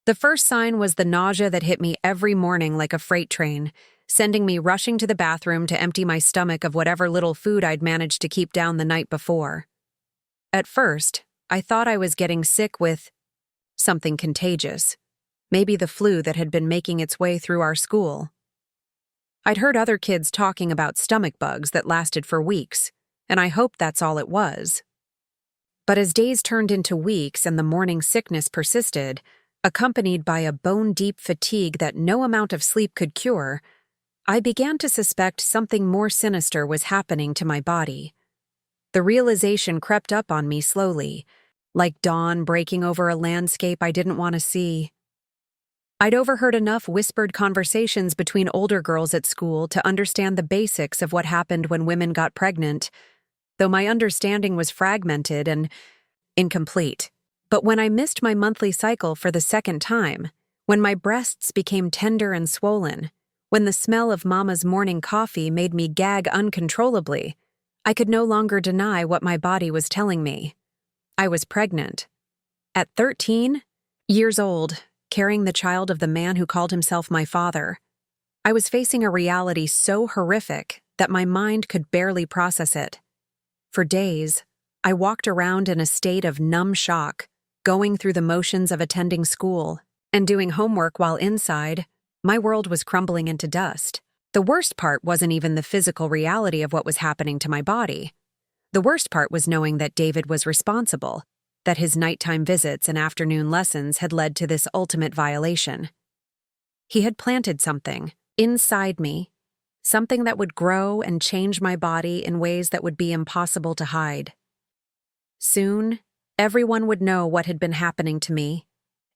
The first sign was the nausea that hit me every morning like a freight train, sending me rushing to the bathroom to empty my stomach of whatever little food I'd managed to keep down the night before. At first, I thought I was getting sick with something contagious, maybe the flu that had been making its way through our school. I'd heard other kids talking about stomach bugs that lasted for weeks, and I hoped that's all it was. But as days turned into weeks and the morning sickness persisted, accompanied by a bone-deep fatigue that no amount of sleep could cure, I began to suspect something more sinister was happening to my body. The realization crept up on me slowly, like dawn breaking over a landscape I didn't want to see. I'd overheard enough whispered conversations between older girls at school to understand the basics of what happened when women got pregnant, though my understanding was fragmented and incomplete. But when I missed my monthly cycle for the second time, when my breasts became tender and swollen, when the smell of Mama's morning coffee made me gag uncontrollably, I could no longer deny what my body was telling me. I was pregnant. At 13 years old, carrying the child of the man who called himself my father, I was facing a reality so horrific that my mind could barely process it. For days, I walked around in a state of numb shock, going through the motions of attending school and doing homework while inside, my world was crumbling into dust. The worst part wasn't even the physical reality of what was happening to my body. The worst part was knowing that David was responsible, that his nighttime visits and afternoon lessons had led to this ultimate violation. He had planted something inside me, something that would grow and change my body in ways that would be impossible to hide. Soon, everyone would know what had been happening to me,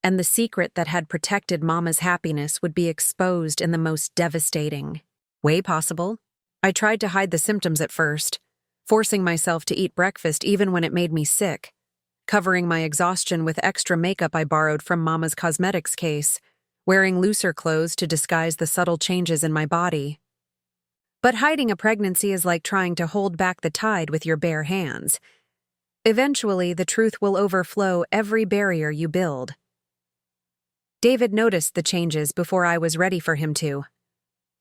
and the secret that had protected Mama's happiness would be exposed in the most devastating way possible. I tried to hide the symptoms at first, forcing myself to eat breakfast even when it made me sick, covering my exhaustion with extra makeup I borrowed from Mama's cosmetics case, wearing looser clothes to disguise the subtle changes in my body. But hiding a pregnancy is like trying to hold back the tide with your bare hands. Eventually, the truth will overflow every barrier you build. David noticed the changes before I was ready for him to.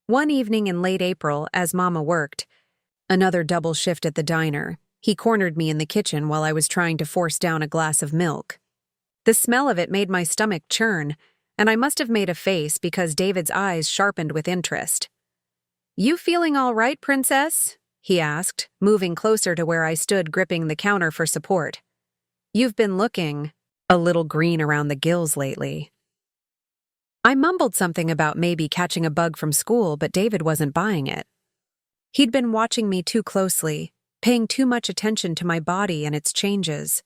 One evening in late April, as Mama worked, another double shift at the diner, he cornered me in the kitchen while I was trying to force down a glass of milk. The smell of it made my stomach churn, and I must have made a face because David's eyes sharpened with interest. "You feeling all right, princess?" he asked, moving closer to where I stood gripping the counter for support. "You've been looking a little green around the gills lately." I mumbled something about maybe catching a bug from school, but David wasn't buying it. He'd been watching me too closely, paying too much attention to my body and its changes.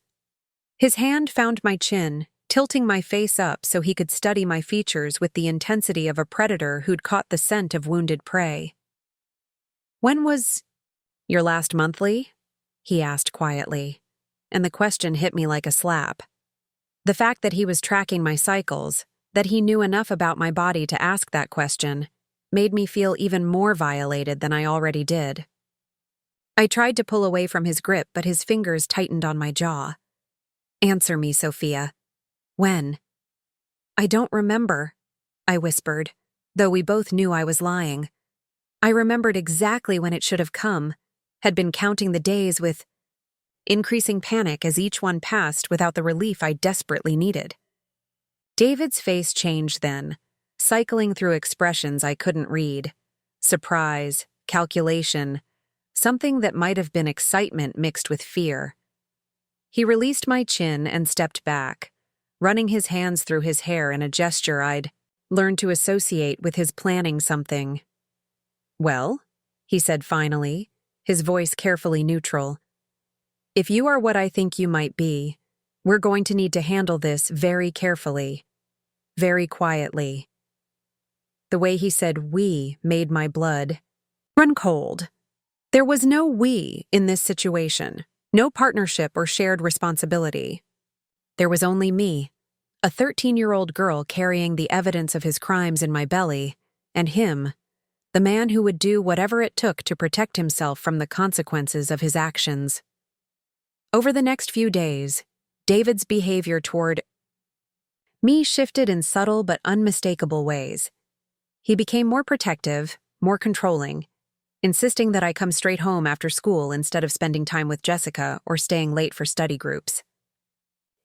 His hand found my chin, tilting my face up so he could study my features with the intensity of a predator who'd caught the scent of wounded prey. "When was your last monthly?" he asked quietly, and the question hit me like a slap. The fact that he was tracking my cycles, that he knew enough about my body to ask that question, made me feel even more violated than I already did. I tried to pull away from his grip, but his fingers tightened on my jaw. "Answer me, Sophia. When?" "I don't remember," I whispered, though we both knew I was lying. I remembered exactly when it should have come, had been counting the days with increasing panic as each one passed without the relief I desperately needed. David's face changed then, cycling through expressions I couldn't read. Surprise, calculation, something that might have been excitement mixed with fear. He released my chin and stepped back, running his hands through his hair in a gesture I'd learned to associate with his planning something. "Well," he said finally, his voice carefully neutral, "if you are what I think you might be, we're going to need to handle this very carefully, very quietly." The way he said "we" made my blood run cold. There was no "we" in this situation, no partnership or shared responsibility. There was only me, a 13-year-old girl carrying the evidence of his crimes in my belly, and him, the man who would do whatever it took to protect himself from the consequences of his actions. Over the next few days, David's behavior toward me shifted in subtle but unmistakable ways. He became more protective, more controlling, insisting that I come straight home after school instead of spending time with Jessica or staying late for study groups.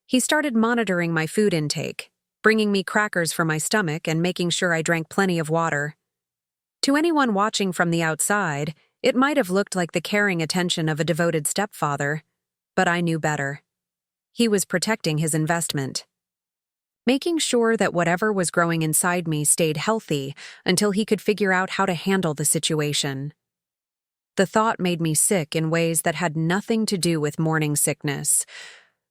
He started monitoring my food intake, bringing me crackers for my stomach and making sure I drank plenty of water. To anyone watching from the outside, it might have looked like the caring attention of a devoted stepfather, but I knew better. He was protecting his investment, making sure that whatever was growing inside me stayed healthy until he could figure out how to handle the situation. The thought made me sick in ways that had nothing to do with morning sickness,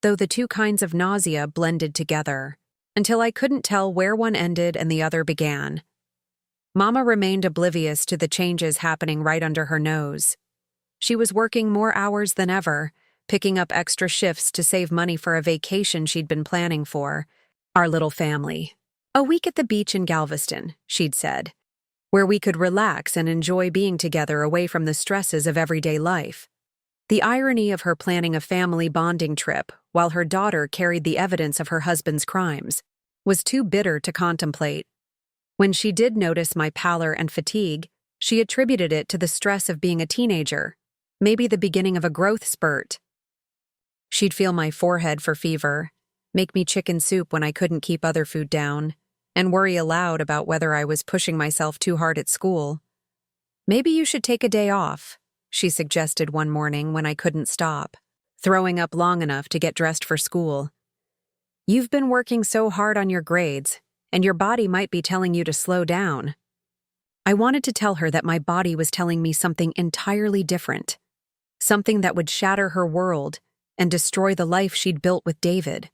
though the two kinds of nausea blended together, until I couldn't tell where one ended and the other began. Mama remained oblivious to the changes happening right under her nose. She was working more hours than ever, picking up extra shifts to save money for a vacation she'd been planning for, our little family. A week at the beach in Galveston, she'd said, where we could relax and enjoy being together away from the stresses of everyday life. The irony of her planning a family bonding trip while her daughter carried the evidence of her husband's crimes was too bitter to contemplate. When she did notice my pallor and fatigue, she attributed it to the stress of being a teenager, maybe the beginning of a growth spurt. She'd feel my forehead for fever, make me chicken soup when I couldn't keep other food down, and worry aloud about whether I was pushing myself too hard at school. "Maybe you should take a day off," she suggested one morning when I couldn't stop, throwing up long enough to get dressed for school. "You've been working so hard on your grades, and your body might be telling you to slow down." I wanted to tell her that my body was telling me something entirely different, something that would shatter her world and destroy the life she'd built with David.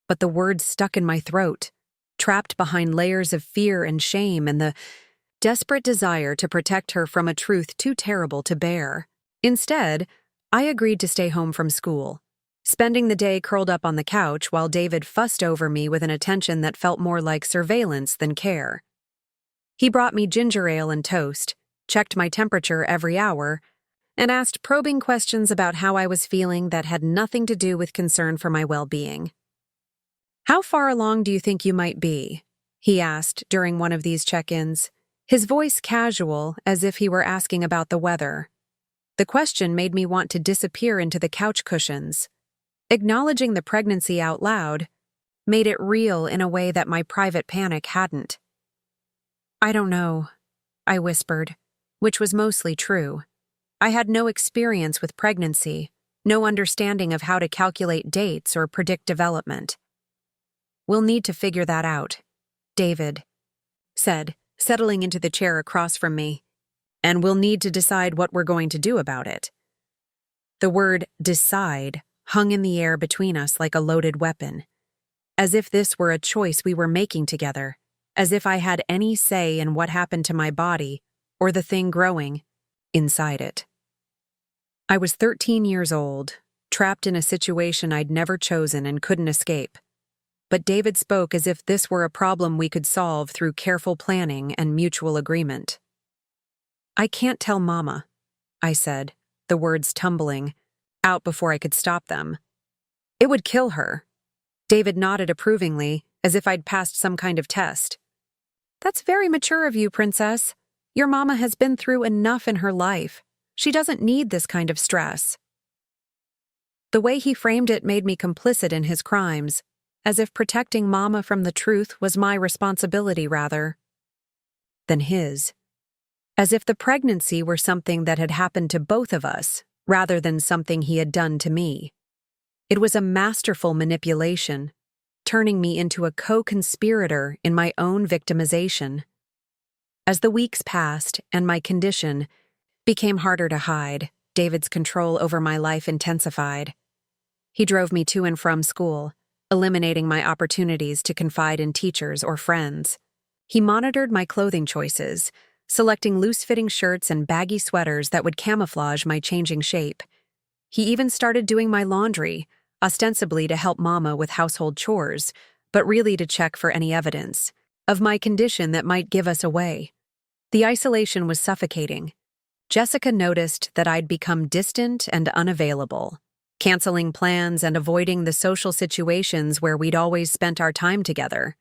But the words stuck in my throat, trapped behind layers of fear and shame and the desperate desire to protect her from a truth too terrible to bear. Instead, I agreed to stay home from school, spending the day curled up on the couch while David fussed over me with an attention that felt more like surveillance than care. He brought me ginger ale and toast, checked my temperature every hour, and asked probing questions about how I was feeling that had nothing to do with concern for my well-being. "How far along do you think you might be?" he asked during one of these check-ins, his voice casual as if he were asking about the weather. The question made me want to disappear into the couch cushions. Acknowledging the pregnancy out loud made it real in a way that my private panic hadn't. "I don't know," I whispered, which was mostly true. I had no experience with pregnancy, no understanding of how to calculate dates or predict development. "We'll need to figure that out," David said, settling into the chair across from me. "And we'll need to decide what we're going to do about it." The word "decide" hung in the air between us like a loaded weapon, as if this were a choice we were making together, as if I had any say in what happened to my body or the thing growing inside it. I was 13 years old, trapped in a situation I'd never chosen and couldn't escape. But David spoke as if this were a problem we could solve through careful planning and mutual agreement. "I can't tell Mama," I said, the words tumbling out before I could stop them. "It would kill her." David nodded approvingly, as if I'd passed some kind of test. "That's very mature of you, Princess. Your mama has been through enough in her life. She doesn't need this kind of stress." The way he framed it made me complicit in his crimes, as if protecting Mama from the truth was my responsibility rather than his. As if the pregnancy were something that had happened to both of us, rather than something he had done to me. It was a masterful manipulation, turning me into a co-conspirator in my own victimization. As the weeks passed and my condition became harder to hide, David's control over my life intensified. He drove me to and from school, eliminating my opportunities to confide in teachers or friends. He monitored my clothing choices, selecting loose-fitting shirts and baggy sweaters that would camouflage my changing shape. He even started doing my laundry, ostensibly to help Mama with household chores, but really to check for any evidence of my condition that might give us away. The isolation was suffocating. Jessica noticed that I'd become distant and unavailable, canceling plans and avoiding the social situations where we'd always spent our time together.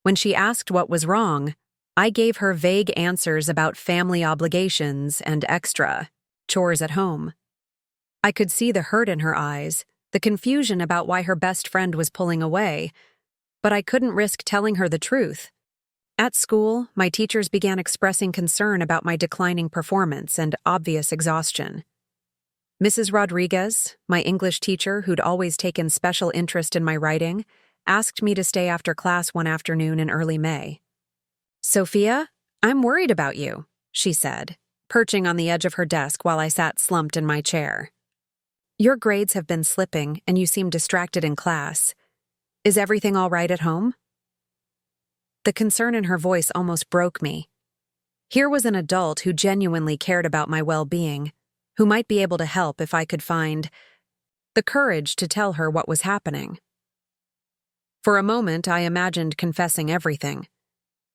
When she asked what was wrong, I gave her vague answers about family obligations and extra chores at home. I could see the hurt in her eyes, the confusion about why her best friend was pulling away, but I couldn't risk telling her the truth. At school, my teachers began expressing concern about my declining performance and obvious exhaustion. Mrs. Rodriguez, my English teacher who'd always taken special interest in my writing, asked me to stay after class one afternoon in early May. "Sophia, I'm worried about you," she said, perching on the edge of her desk while I sat slumped in my chair. "Your grades have been slipping and you seem distracted in class. Is everything all right at home?" The concern in her voice almost broke me. Here was an adult who genuinely cared about my well-being, who might be able to help if I could find the courage to tell her what was happening. For a moment, I imagined confessing everything.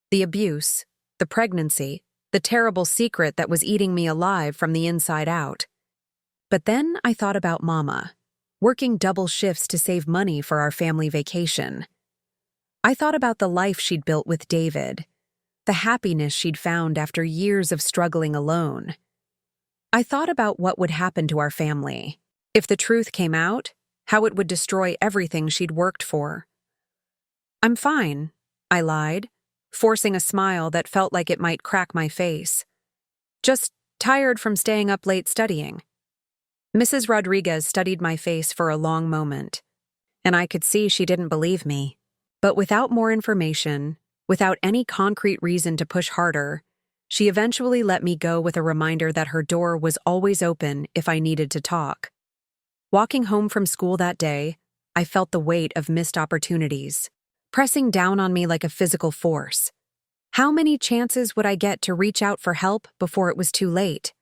The abuse, the pregnancy, the terrible secret that was eating me alive from the inside out. But then I thought about Mama, working double shifts to save money for our family vacation. I thought about the life she'd built with David, the happiness she'd found after years of struggling alone. I thought about what would happen to our family. If the truth came out, how it would destroy everything she'd worked for. "I'm fine," I lied, forcing a smile that felt like it might crack my face. "Just tired from staying up late studying." Mrs. Rodriguez studied my face for a long moment, and I could see she didn't believe me. But without more information, without any concrete reason to push harder, she eventually let me go with a reminder that her door was always open if I needed to talk. Walking home from school that day, I felt the weight of missed opportunities, pressing down on me like a physical force. How many chances would I get to reach out for help before it was too late?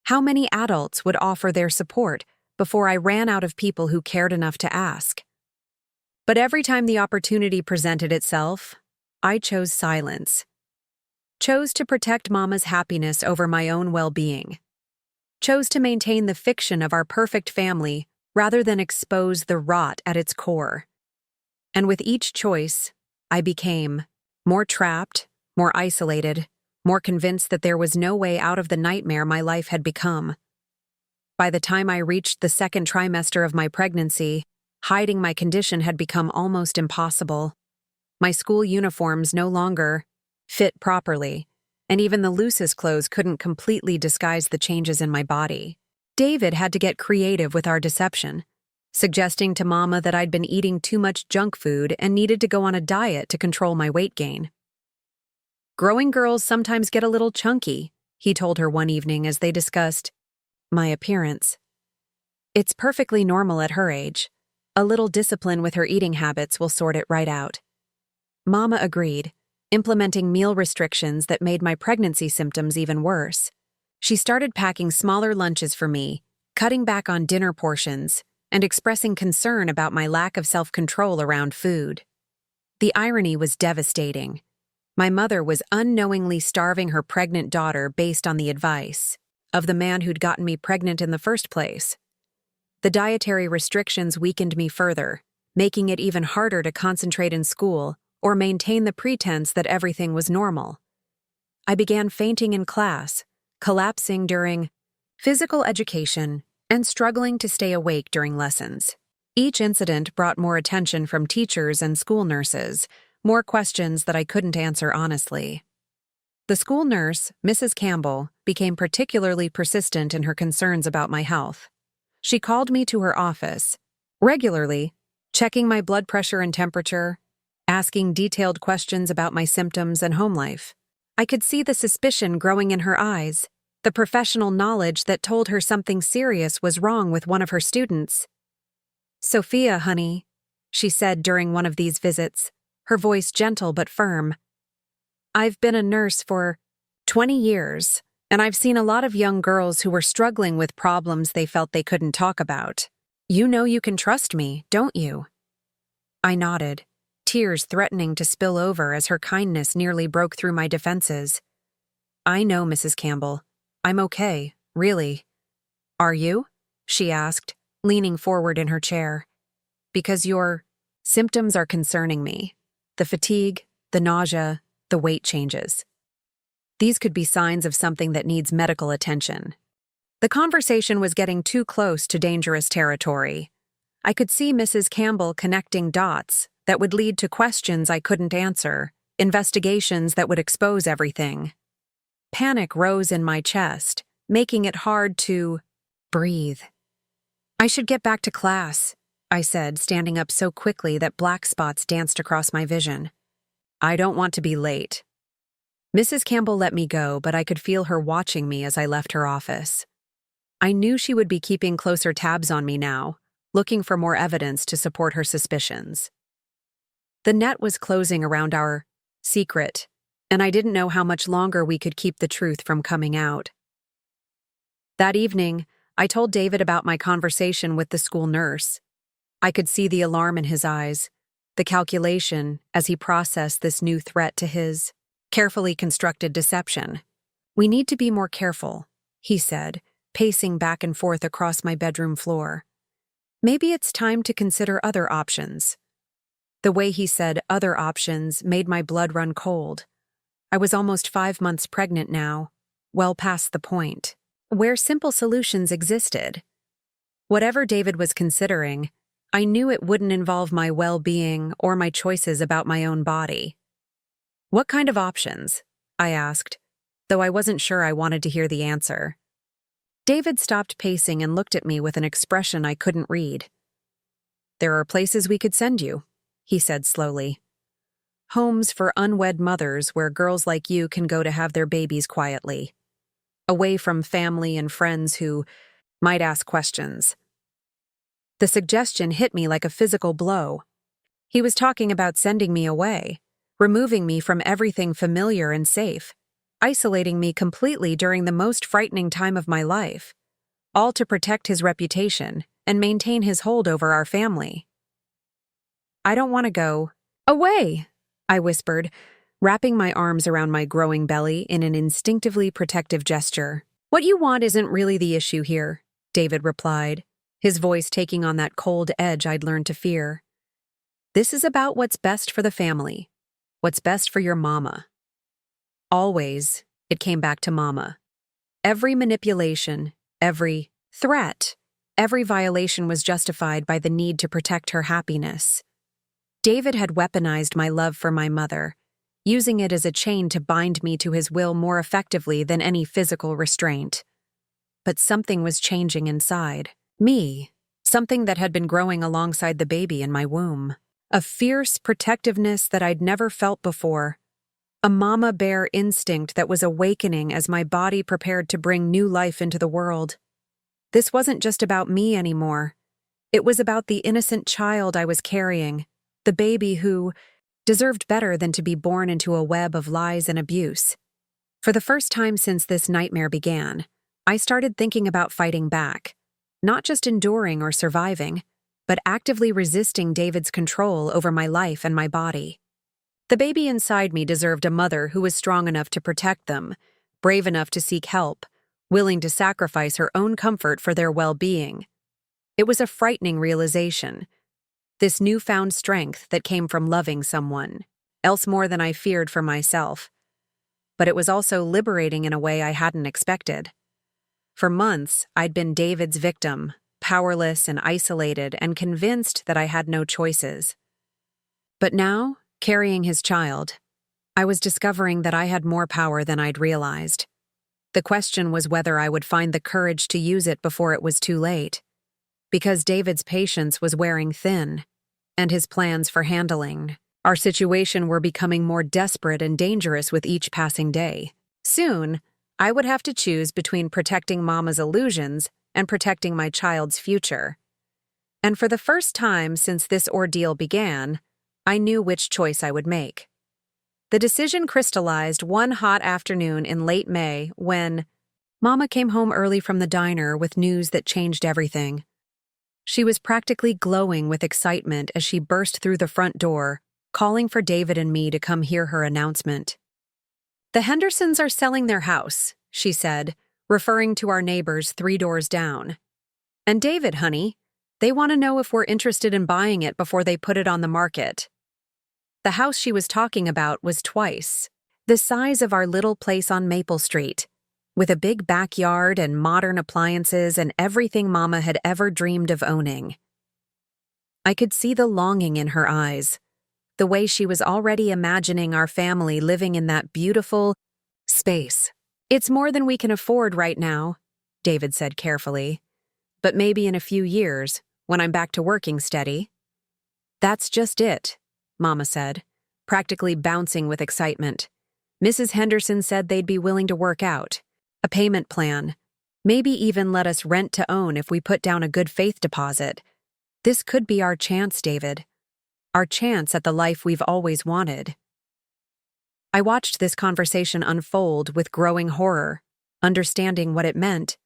How many adults would offer their support before I ran out of people who cared enough to ask? But every time the opportunity presented itself, I chose silence. Chose to protect Mama's happiness over my own well-being. Chose to maintain the fiction of our perfect family rather than expose the rot at its core. And with each choice, I became more trapped, more isolated, more convinced that there was no way out of the nightmare my life had become. By the time I reached the second trimester of my pregnancy, hiding my condition had become almost impossible. My school uniforms no longer fit properly, and even the loosest clothes couldn't completely disguise the changes in my body. David had to get creative with our deception, suggesting to Mama that I'd been eating too much junk food and needed to go on a diet to control my weight gain. "Growing girls sometimes get a little chunky," he told her one evening as they discussed my appearance. "It's perfectly normal at her age. A little discipline with her eating habits will sort it right out." Mama agreed, implementing meal restrictions that made my pregnancy symptoms even worse. She started packing smaller lunches for me, cutting back on dinner portions, and expressing concern about my lack of self-control around food. The irony was devastating. My mother was unknowingly starving her pregnant daughter based on the advice of the man who'd gotten me pregnant in the first place. The dietary restrictions weakened me further, making it even harder to concentrate in school or maintain the pretense that everything was normal. I began fainting in class, collapsing during physical education, and struggling to stay awake during lessons. Each incident brought more attention from teachers and school nurses, more questions that I couldn't answer honestly. The school nurse, Mrs. Campbell, became particularly persistent in her concerns about my health. She called me to her office, regularly, checking my blood pressure and temperature, asking detailed questions about my symptoms and home life. I could see the suspicion growing in her eyes, the professional knowledge that told her something serious was wrong with one of her students. "Sophia, honey," she said during one of these visits, her voice gentle but firm. "I've been a nurse for 20 years. And I've seen a lot of young girls who were struggling with problems they felt they couldn't talk about. You know you can trust me, don't you?" I nodded, tears threatening to spill over as her kindness nearly broke through my defenses. I know, Mrs. Campbell. I'm okay, really. Are you? She asked, leaning forward in her chair. Because your symptoms are concerning me. The fatigue, the nausea, the weight changes. These could be signs of something that needs medical attention. The conversation was getting too close to dangerous territory. I could see Mrs. Campbell connecting dots that would lead to questions I couldn't answer, investigations that would expose everything. Panic rose in my chest, making it hard to breathe. I should get back to class, I said, standing up so quickly that black spots danced across my vision. I don't want to be late. Mrs. Campbell let me go, but I could feel her watching me as I left her office. I knew she would be keeping closer tabs on me now, looking for more evidence to support her suspicions. The net was closing around our secret, and I didn't know how much longer we could keep the truth from coming out. That evening, I told David about my conversation with the school nurse. I could see the alarm in his eyes, the calculation as he processed this new threat to his carefully constructed deception. We need to be more careful, he said, pacing back and forth across my bedroom floor. Maybe it's time to consider other options. The way he said other options made my blood run cold. I was almost 5 months pregnant now, well past the point where simple solutions existed. Whatever David was considering, I knew it wouldn't involve my well-being or my choices about my own body. What kind of options? I asked, though I wasn't sure I wanted to hear the answer. David stopped pacing and looked at me with an expression I couldn't read. There are places we could send you, he said slowly. Homes for unwed mothers where girls like you can go to have their babies quietly. Away from family and friends who might ask questions. The suggestion hit me like a physical blow. He was talking about sending me away, removing me from everything familiar and safe, isolating me completely during the most frightening time of my life, all to protect his reputation and maintain his hold over our family. I don't want to go away, I whispered, wrapping my arms around my growing belly in an instinctively protective gesture. What you want isn't really the issue here, David replied, his voice taking on that cold edge I'd learned to fear. This is about what's best for the family, what's best for your mama. Always, it came back to mama. Every manipulation, every threat, every violation was justified by the need to protect her happiness. David had weaponized my love for my mother, using it as a chain to bind me to his will more effectively than any physical restraint. But something was changing inside me, something that had been growing alongside the baby in my womb. A fierce protectiveness that I'd never felt before. A mama bear instinct that was awakening as my body prepared to bring new life into the world. This wasn't just about me anymore. It was about the innocent child I was carrying, the baby who deserved better than to be born into a web of lies and abuse. For the first time since this nightmare began, I started thinking about fighting back, not just enduring or surviving, but actively resisting David's control over my life and my body. The baby inside me deserved a mother who was strong enough to protect them, brave enough to seek help, willing to sacrifice her own comfort for their well-being. It was a frightening realization. This newfound strength that came from loving someone, else more than I feared for myself. But it was also liberating in a way I hadn't expected. For months, I'd been David's victim, powerless and isolated and convinced that I had no choices. But now, carrying his child, I was discovering that I had more power than I'd realized. The question was whether I would find the courage to use it before it was too late. Because David's patience was wearing thin, and his plans for handling our situation were becoming more desperate and dangerous with each passing day. Soon, I would have to choose between protecting Mama's illusions and protecting my child's future. And for the first time since this ordeal began, I knew which choice I would make. The decision crystallized one hot afternoon in late May when Mama came home early from the diner with news that changed everything. She was practically glowing with excitement as she burst through the front door, calling for David and me to come hear her announcement. "The Hendersons are selling their house," she said, referring to our neighbors 3 doors down. "And David, honey, they want to know if we're interested in buying it before they put it on the market." The house she was talking about was twice the size of our little place on Maple Street, with a big backyard and modern appliances and everything Mama had ever dreamed of owning. I could see the longing in her eyes, the way she was already imagining our family living in that beautiful space. "It's more than we can afford right now," David said carefully. "But maybe in a few years, when I'm back to working steady." "That's just it," Mama said, practically bouncing with excitement. "Mrs. Henderson said they'd be willing to work out a payment plan, maybe even let us rent to own if we put down a good faith deposit. This could be our chance, David. Our chance at the life we've always wanted." I watched this conversation unfold with growing horror, understanding what it meant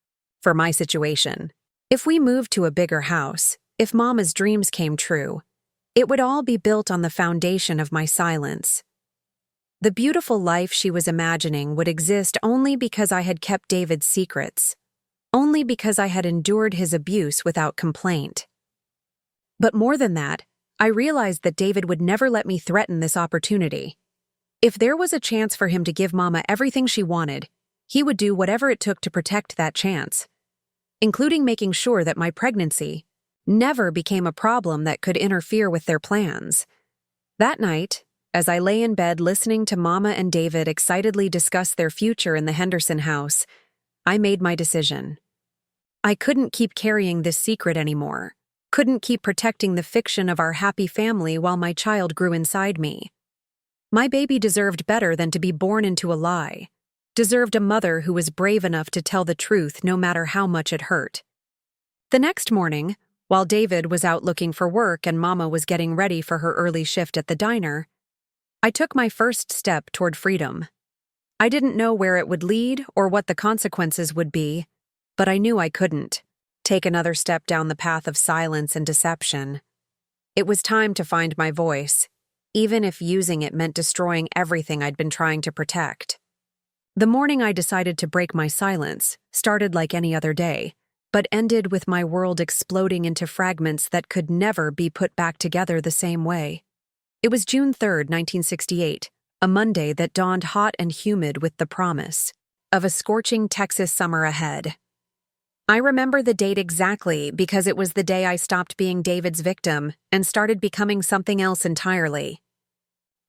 for my situation. If we moved to a bigger house, if Mama's dreams came true, it would all be built on the foundation of my silence. The beautiful life she was imagining would exist only because I had kept David's secrets, only because I had endured his abuse without complaint. But more than that, I realized that David would never let me threaten this opportunity. If there was a chance for him to give Mama everything she wanted, he would do whatever it took to protect that chance, including making sure that my pregnancy never became a problem that could interfere with their plans. That night, as I lay in bed listening to Mama and David excitedly discuss their future in the Henderson house, I made my decision. I couldn't keep carrying this secret anymore, couldn't keep protecting the fiction of our happy family while my child grew inside me. My baby deserved better than to be born into a lie, deserved a mother who was brave enough to tell the truth no matter how much it hurt. The next morning, while David was out looking for work and Mama was getting ready for her early shift at the diner, I took my first step toward freedom. I didn't know where it would lead or what the consequences would be, but I knew I couldn't take another step down the path of silence and deception. It was time to find my voice, even if using it meant destroying everything I'd been trying to protect. The morning I decided to break my silence started like any other day, but ended with my world exploding into fragments that could never be put back together the same way. It was June 3rd, 1968, a Monday that dawned hot and humid with the promise of a scorching Texas summer ahead. I remember the date exactly because it was the day I stopped being David's victim and started becoming something else entirely.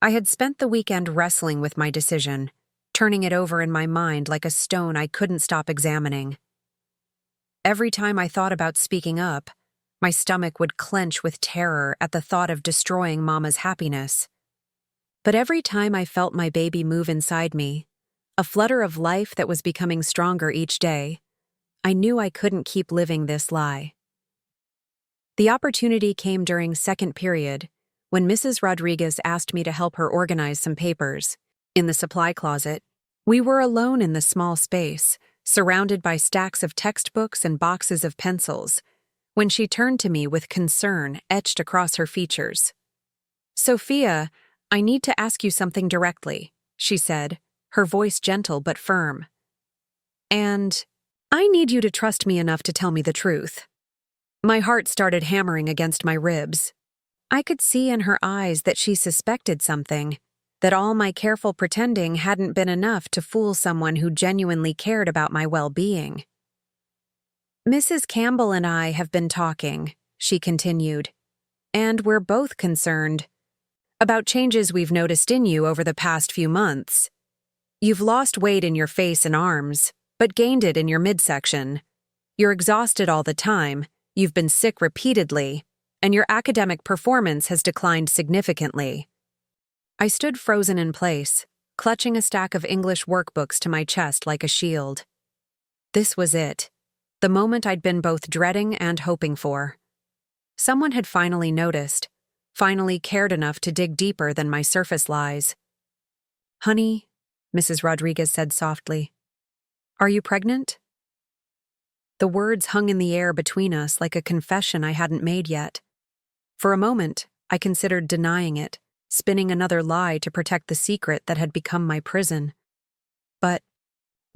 I had spent the weekend wrestling with my decision, turning it over in my mind like a stone I couldn't stop examining. Every time I thought about speaking up, my stomach would clench with terror at the thought of destroying Mama's happiness. But every time I felt my baby move inside me, a flutter of life that was becoming stronger each day, I knew I couldn't keep living this lie. The opportunity came during second period, when Mrs. Rodriguez asked me to help her organize some papers. In the supply closet, we were alone in the small space, surrounded by stacks of textbooks and boxes of pencils, when she turned to me with concern etched across her features. "Sophia, I need to ask you something directly," she said, her voice gentle but firm. "And I need you to trust me enough to tell me the truth." My heart started hammering against my ribs. I could see in her eyes that she suspected something, that all my careful pretending hadn't been enough to fool someone who genuinely cared about my well-being. "Mrs. Campbell and I have been talking," she continued, "and we're both concerned about changes we've noticed in you over the past few months. You've lost weight in your face and arms, but gained it in your midsection. You're exhausted all the time, you've been sick repeatedly, and your academic performance has declined significantly." I stood frozen in place, clutching a stack of English workbooks to my chest like a shield. This was it, the moment I'd been both dreading and hoping for. Someone had finally noticed, finally cared enough to dig deeper than my surface lies. "Honey," Mrs. Rodriguez said softly, "are you pregnant?" The words hung in the air between us like a confession I hadn't made yet. For a moment, I considered denying it, spinning another lie to protect the secret that had become my prison.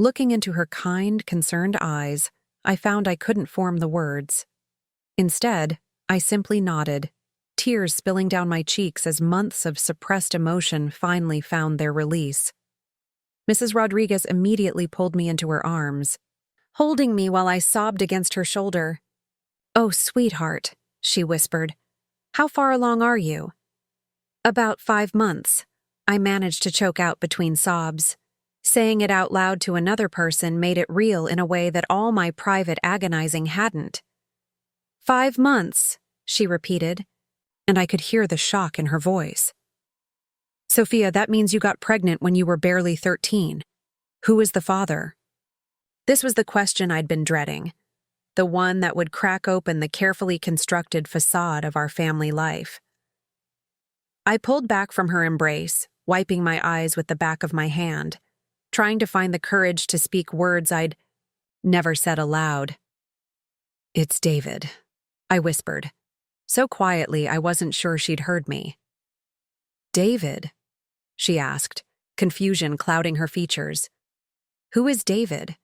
Looking into her kind, concerned eyes, I found I couldn't form the words. Instead, I simply nodded, tears spilling down my cheeks as months of suppressed emotion finally found their release. Mrs. Rodriguez immediately pulled me into her arms, holding me while I sobbed against her shoulder. "Oh, sweetheart," she whispered. "How far along are you?" "About 5 months," I managed to choke out between sobs. Saying it out loud to another person made it real in a way that all my private agonizing hadn't. 5 months, she repeated, and I could hear the shock in her voice. "Sophia, that means you got pregnant when you were barely 13. Who is the father?" This was the question I'd been dreading, the one that would crack open the carefully constructed facade of our family life. I pulled back from her embrace, wiping my eyes with the back of my hand, trying to find the courage to speak words I'd never said aloud. "It's David," I whispered, so quietly I wasn't sure she'd heard me. "David?" she asked, confusion clouding her features. "Who is David?"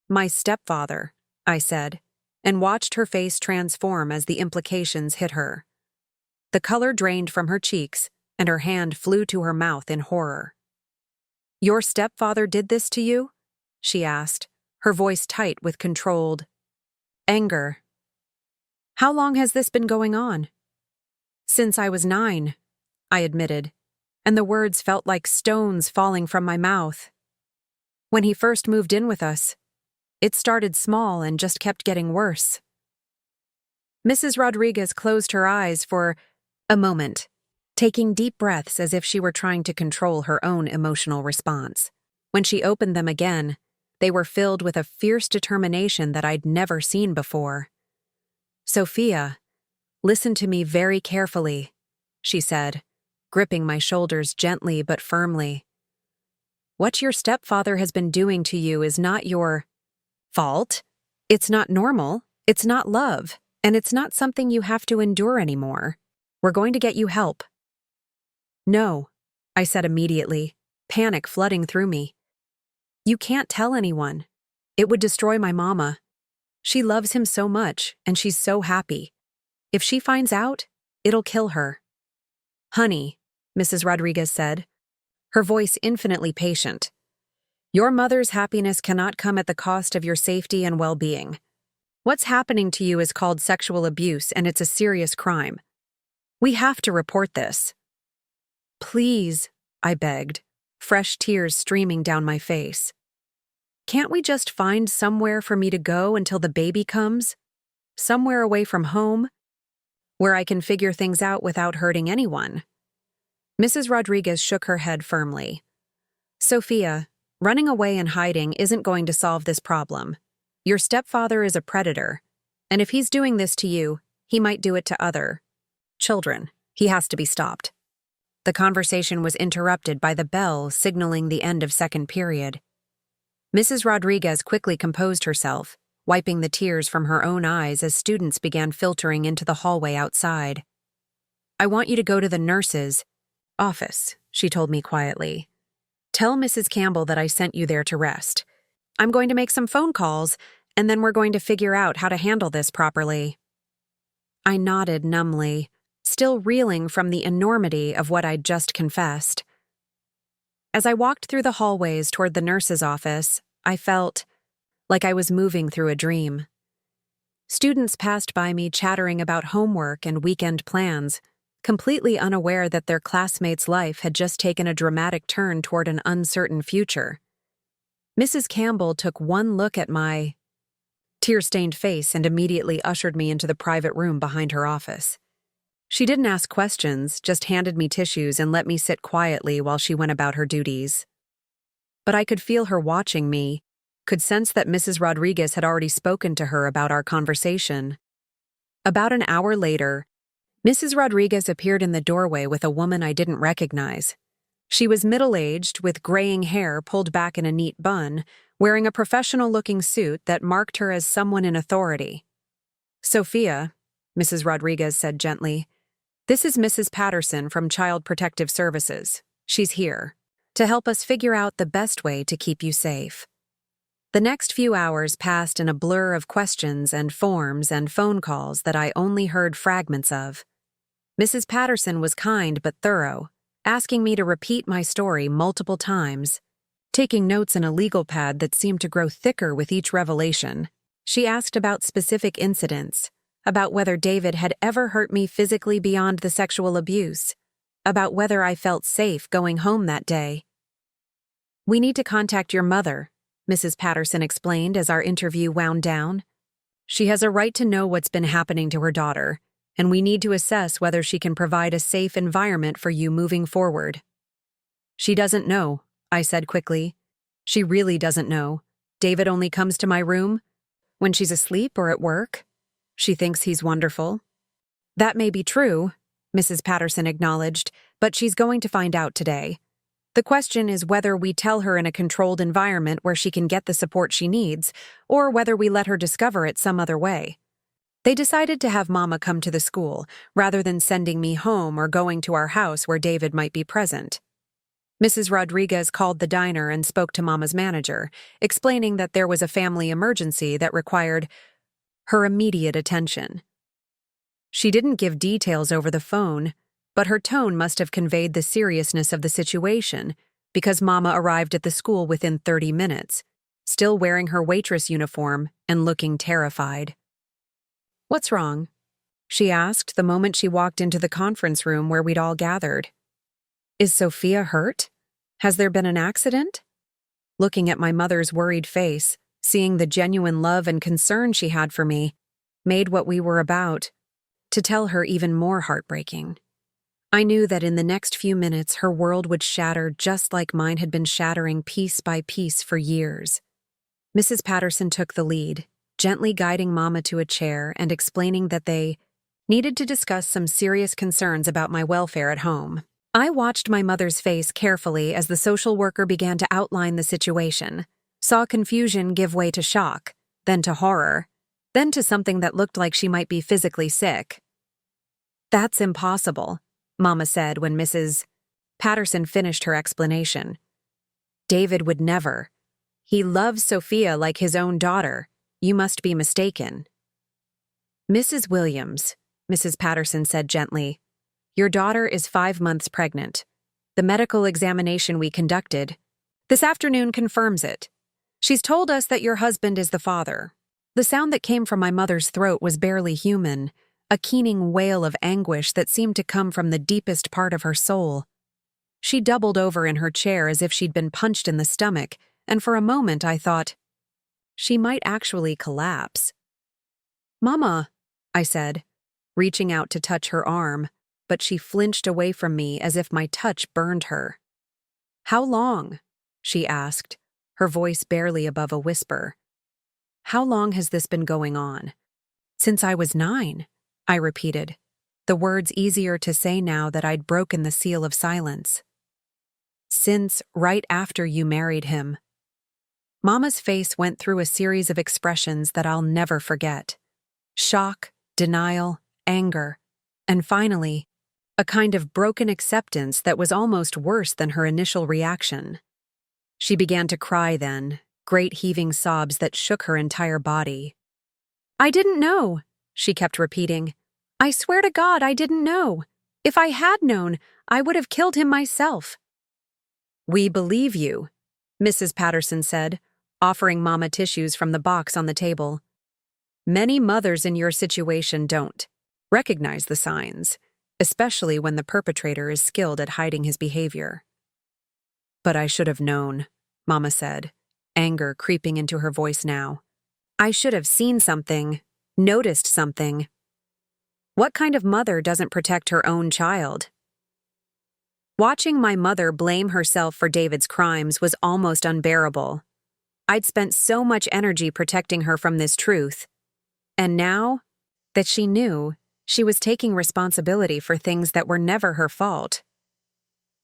"My stepfather," I said, and watched her face transform as the implications hit her. The color drained from her cheeks, and her hand flew to her mouth in horror. "Your stepfather did this to you?" she asked, her voice tight with controlled anger. "How long has this been going on?" "Since I was 9, I admitted, and the words felt like stones falling from my mouth. "When he first moved in with us, it started small and just kept getting worse." Mrs. Rodriguez closed her eyes for a moment, taking deep breaths as if she were trying to control her own emotional response. When she opened them again, they were filled with a fierce determination that I'd never seen before. "Sophia, listen to me very carefully," she said, gripping my shoulders gently but firmly. "What your stepfather has been doing to you is not your fault. It's not normal, it's not love, and it's not something you have to endure anymore. We're going to get you help." "No," I said immediately, panic flooding through me. "You can't tell anyone. It would destroy my mama. She loves him so much, and she's so happy. If she finds out, it'll kill her." "Honey," Mrs. Rodriguez said, her voice infinitely patient, "your mother's happiness cannot come at the cost of your safety and well-being. What's happening to you is called sexual abuse, and it's a serious crime. We have to report this." "Please," I begged, fresh tears streaming down my face. "Can't we just find somewhere for me to go until the baby comes? Somewhere away from home, where I can figure things out without hurting anyone?" Mrs. Rodriguez shook her head firmly. "Sophia, running away and hiding isn't going to solve this problem. Your stepfather is a predator, and if he's doing this to you, he might do it to other children. He has to be stopped." The conversation was interrupted by the bell signaling the end of second period. Mrs. Rodriguez quickly composed herself, wiping the tears from her own eyes as students began filtering into the hallway outside. "I want you to go to the nurse's office," she told me quietly. "Tell Mrs. Campbell that I sent you there to rest. I'm going to make some phone calls, and then we're going to figure out how to handle this properly." I nodded numbly, still reeling from the enormity of what I'd just confessed. As I walked through the hallways toward the nurse's office, I felt like I was moving through a dream. Students passed by me chattering about homework and weekend plans, completely unaware that their classmate's life had just taken a dramatic turn toward an uncertain future. Mrs. Campbell took one look at my tear-stained face and immediately ushered me into the private room behind her office. She didn't ask questions, just handed me tissues and let me sit quietly while she went about her duties. But I could feel her watching me, could sense that Mrs. Rodriguez had already spoken to her about our conversation. About an hour later, Mrs. Rodriguez appeared in the doorway with a woman I didn't recognize. She was middle-aged, with graying hair pulled back in a neat bun, wearing a professional-looking suit that marked her as someone in authority. "Sophia," Mrs. Rodriguez said gently, "this is Mrs. Patterson from Child Protective Services. She's here to help us figure out the best way to keep you safe." The next few hours passed in a blur of questions and forms and phone calls that I only heard fragments of. Mrs. Patterson was kind but thorough, asking me to repeat my story multiple times, taking notes in a legal pad that seemed to grow thicker with each revelation. She asked about specific incidents, about whether David had ever hurt me physically beyond the sexual abuse, about whether I felt safe going home that day. "We need to contact your mother," Mrs. Patterson explained as our interview wound down. "She has a right to know what's been happening to her daughter, and we need to assess whether she can provide a safe environment for you moving forward." "She doesn't know," I said quickly. "She really doesn't know. David only comes to my room when she's asleep or at work. She thinks he's wonderful." "That may be true," Mrs. Patterson acknowledged, "but she's going to find out today. The question is whether we tell her in a controlled environment where she can get the support she needs, or whether we let her discover it some other way." They decided to have Mama come to the school, rather than sending me home or going to our house where David might be present. Mrs. Rodriguez called the diner and spoke to Mama's manager, explaining that there was a family emergency that required her immediate attention. She didn't give details over the phone, but her tone must have conveyed the seriousness of the situation, because Mama arrived at the school within 30 minutes, still wearing her waitress uniform and looking terrified. "What's wrong?" she asked the moment she walked into the conference room where we'd all gathered. "Is Sofia hurt? Has there been an accident?" Looking at my mother's worried face, seeing the genuine love and concern she had for me, made what we were about to tell her even more heartbreaking. I knew that in the next few minutes her world would shatter just like mine had been shattering piece by piece for years. Mrs. Patterson took the lead, gently guiding Mama to a chair and explaining that they needed to discuss some serious concerns about my welfare at home. I watched my mother's face carefully as the social worker began to outline the situation, saw confusion give way to shock, then to horror, then to something that looked like she might be physically sick. "That's impossible," Mama said when Mrs. Patterson finished her explanation. "David would never. He loves Sofia like his own daughter. You must be mistaken." "Mrs. Williams," Mrs. Patterson said gently, "your daughter is 5 months pregnant. The medical examination we conducted this afternoon confirms it. She's told us that your husband is the father." The sound that came from my mother's throat was barely human, a keening wail of anguish that seemed to come from the deepest part of her soul. She doubled over in her chair as if she'd been punched in the stomach, and for a moment I thought, she might actually collapse. "Mama," I said, reaching out to touch her arm, but she flinched away from me as if my touch burned her. "How long?" she asked, her voice barely above a whisper. "How long has this been going on?" "Since I was 9, I repeated, the words easier to say now that I'd broken the seal of silence. "Since right after you married him." Mama's face went through a series of expressions that I'll never forget. Shock, denial, anger, and finally, a kind of broken acceptance that was almost worse than her initial reaction. She began to cry then, great heaving sobs that shook her entire body. "I didn't know," she kept repeating. "I swear to God I didn't know. If I had known, I would have killed him myself." "We believe you," Mrs. Patterson said, offering Mama tissues from the box on the table. "Many mothers in your situation don't recognize the signs, especially when the perpetrator is skilled at hiding his behavior." "But I should have known," Mama said, anger creeping into her voice now. "I should have seen something, noticed something. What kind of mother doesn't protect her own child?" Watching my mother blame herself for David's crimes was almost unbearable. I'd spent so much energy protecting her from this truth, and now that she knew, she was taking responsibility for things that were never her fault.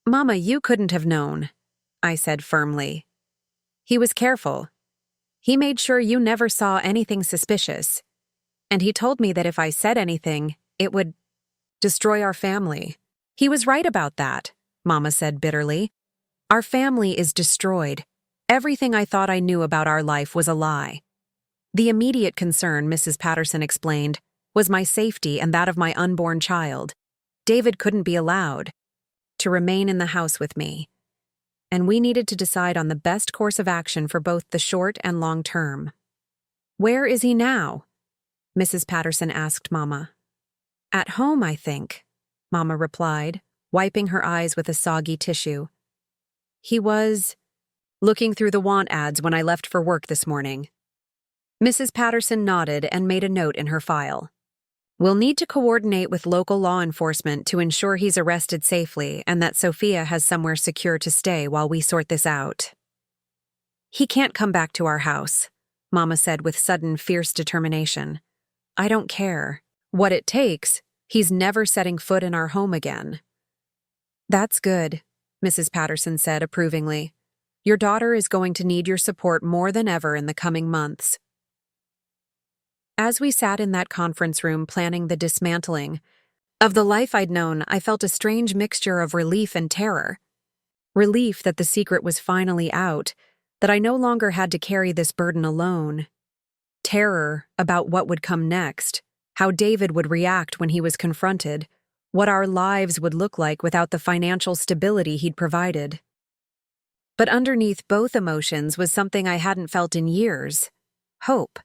"Mama, you couldn't have known," I said firmly. "He was careful. He made sure you never saw anything suspicious. And he told me that if I said anything, it would destroy our family." "He was right about that," Mama said bitterly. "Our family is destroyed. Everything I thought I knew about our life was a lie. The immediate concern, Mrs. Patterson explained, was my safety and that of my unborn child. David couldn't be allowed to remain in the house with me, and we needed to decide on the best course of action for both the short and long term. "Where is he now?" Mrs. Patterson asked Mama. "At home, I think," Mama replied, wiping her eyes with a soggy tissue. "He was looking through the want ads when I left for work this morning." Mrs. Patterson nodded and made a note in her file. "We'll need to coordinate with local law enforcement to ensure he's arrested safely and that Sofia has somewhere secure to stay while we sort this out." "He can't come back to our house," Mama said with sudden, fierce determination. "I don't care what it takes. He's never setting foot in our home again." "That's good," Mrs. Patterson said approvingly. "Your daughter is going to need your support more than ever in the coming months." As we sat in that conference room planning the dismantling of the life I'd known, I felt a strange mixture of relief and terror. Relief that the secret was finally out, that I no longer had to carry this burden alone. Terror about what would come next, how David would react when he was confronted, what our lives would look like without the financial stability he'd provided. But underneath both emotions was something I hadn't felt in years: hope.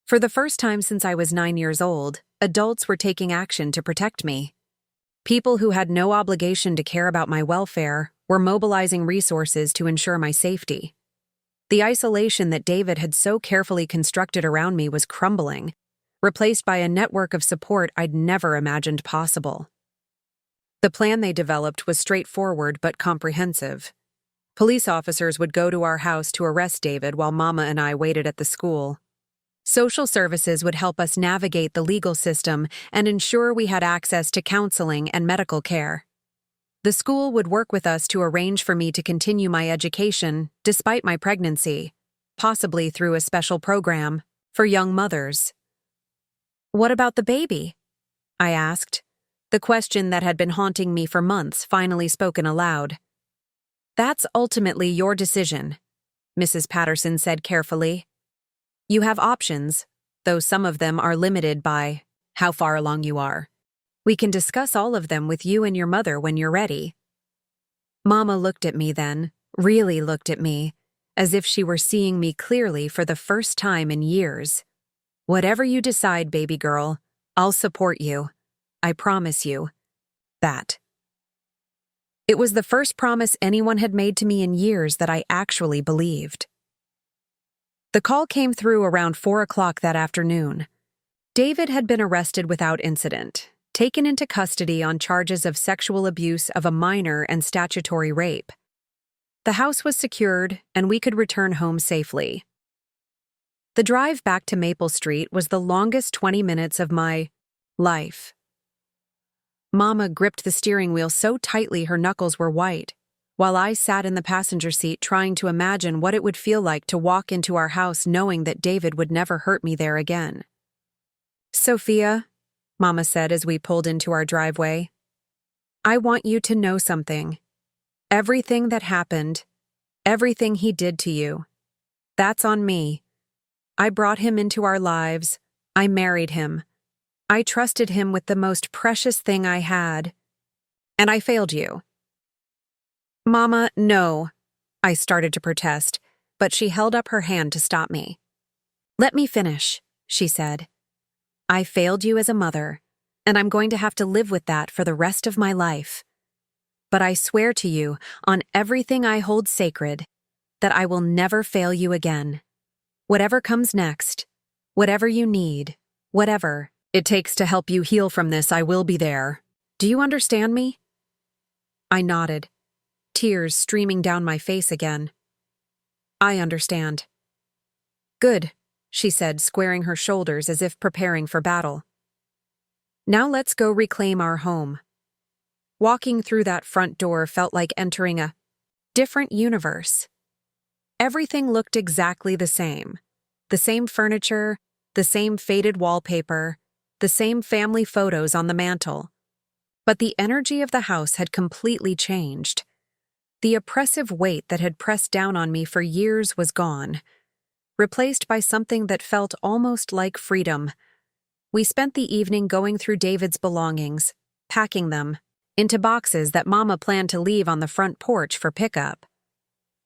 For the first time since I was 9 years old, adults were taking action to protect me. People who had no obligation to care about my welfare were mobilizing resources to ensure my safety. The isolation that David had so carefully constructed around me was crumbling, replaced by a network of support I'd never imagined possible. The plan they developed was straightforward but comprehensive. Police officers would go to our house to arrest David while Mama and I waited at the school. Social services would help us navigate the legal system and ensure we had access to counseling and medical care. The school would work with us to arrange for me to continue my education despite my pregnancy, possibly through a special program for young mothers. "What about the baby?" I asked, the question that had been haunting me for months finally spoken aloud. "That's ultimately your decision," Mrs. Patterson said carefully. "You have options, though some of them are limited by how far along you are. We can discuss all of them with you and your mother when you're ready." Mama looked at me then, really looked at me, as if she were seeing me clearly for the first time in years. "Whatever you decide, baby girl, I'll support you. I promise you that." It was the first promise anyone had made to me in years that I actually believed. The call came through around 4 o'clock that afternoon. David had been arrested without incident, taken into custody on charges of sexual abuse of a minor and statutory rape. The house was secured, and we could return home safely. The drive back to Maple Street was the longest 20 minutes of my life. Mama gripped the steering wheel so tightly her knuckles were white, while I sat in the passenger seat trying to imagine what it would feel like to walk into our house knowing that David would never hurt me there again. "Sofia," Mama said as we pulled into our driveway, "I want you to know something. Everything that happened, everything he did to you, that's on me. I brought him into our lives. I married him. I trusted him with the most precious thing I had. And I failed you." "Mama, no," I started to protest, but she held up her hand to stop me. "Let me finish," she said. "I failed you as a mother, and I'm going to have to live with that for the rest of my life. But I swear to you, on everything I hold sacred, that I will never fail you again. Whatever comes next, whatever you need, whatever it takes to help you heal from this, I will be there. Do you understand me?" I nodded, tears streaming down my face again. "I understand." "Good," she said, squaring her shoulders as if preparing for battle. "Now let's go reclaim our home." Walking through that front door felt like entering a different universe. Everything looked exactly the same. The same furniture, the same faded wallpaper, the same family photos on the mantel. But the energy of the house had completely changed. The oppressive weight that had pressed down on me for years was gone, replaced by something that felt almost like freedom. We spent the evening going through David's belongings, packing them into boxes that Mama planned to leave on the front porch for pickup.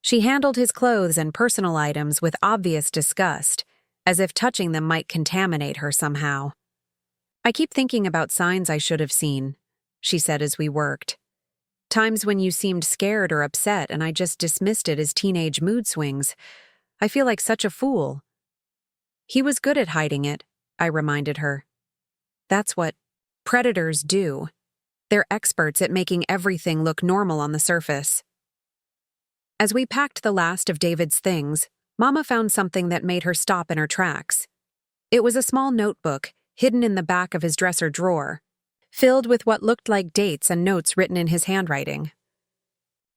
She handled his clothes and personal items with obvious disgust, as if touching them might contaminate her somehow. "I keep thinking about signs I should have seen," she said as we worked. "Times when you seemed scared or upset and I just dismissed it as teenage mood swings. I feel like such a fool." "He was good at hiding it," I reminded her. "That's what predators do. They're experts at making everything look normal on the surface." As we packed the last of David's things, Mama found something that made her stop in her tracks. It was a small notebook hidden in the back of his dresser drawer, filled with what looked like dates and notes written in his handwriting.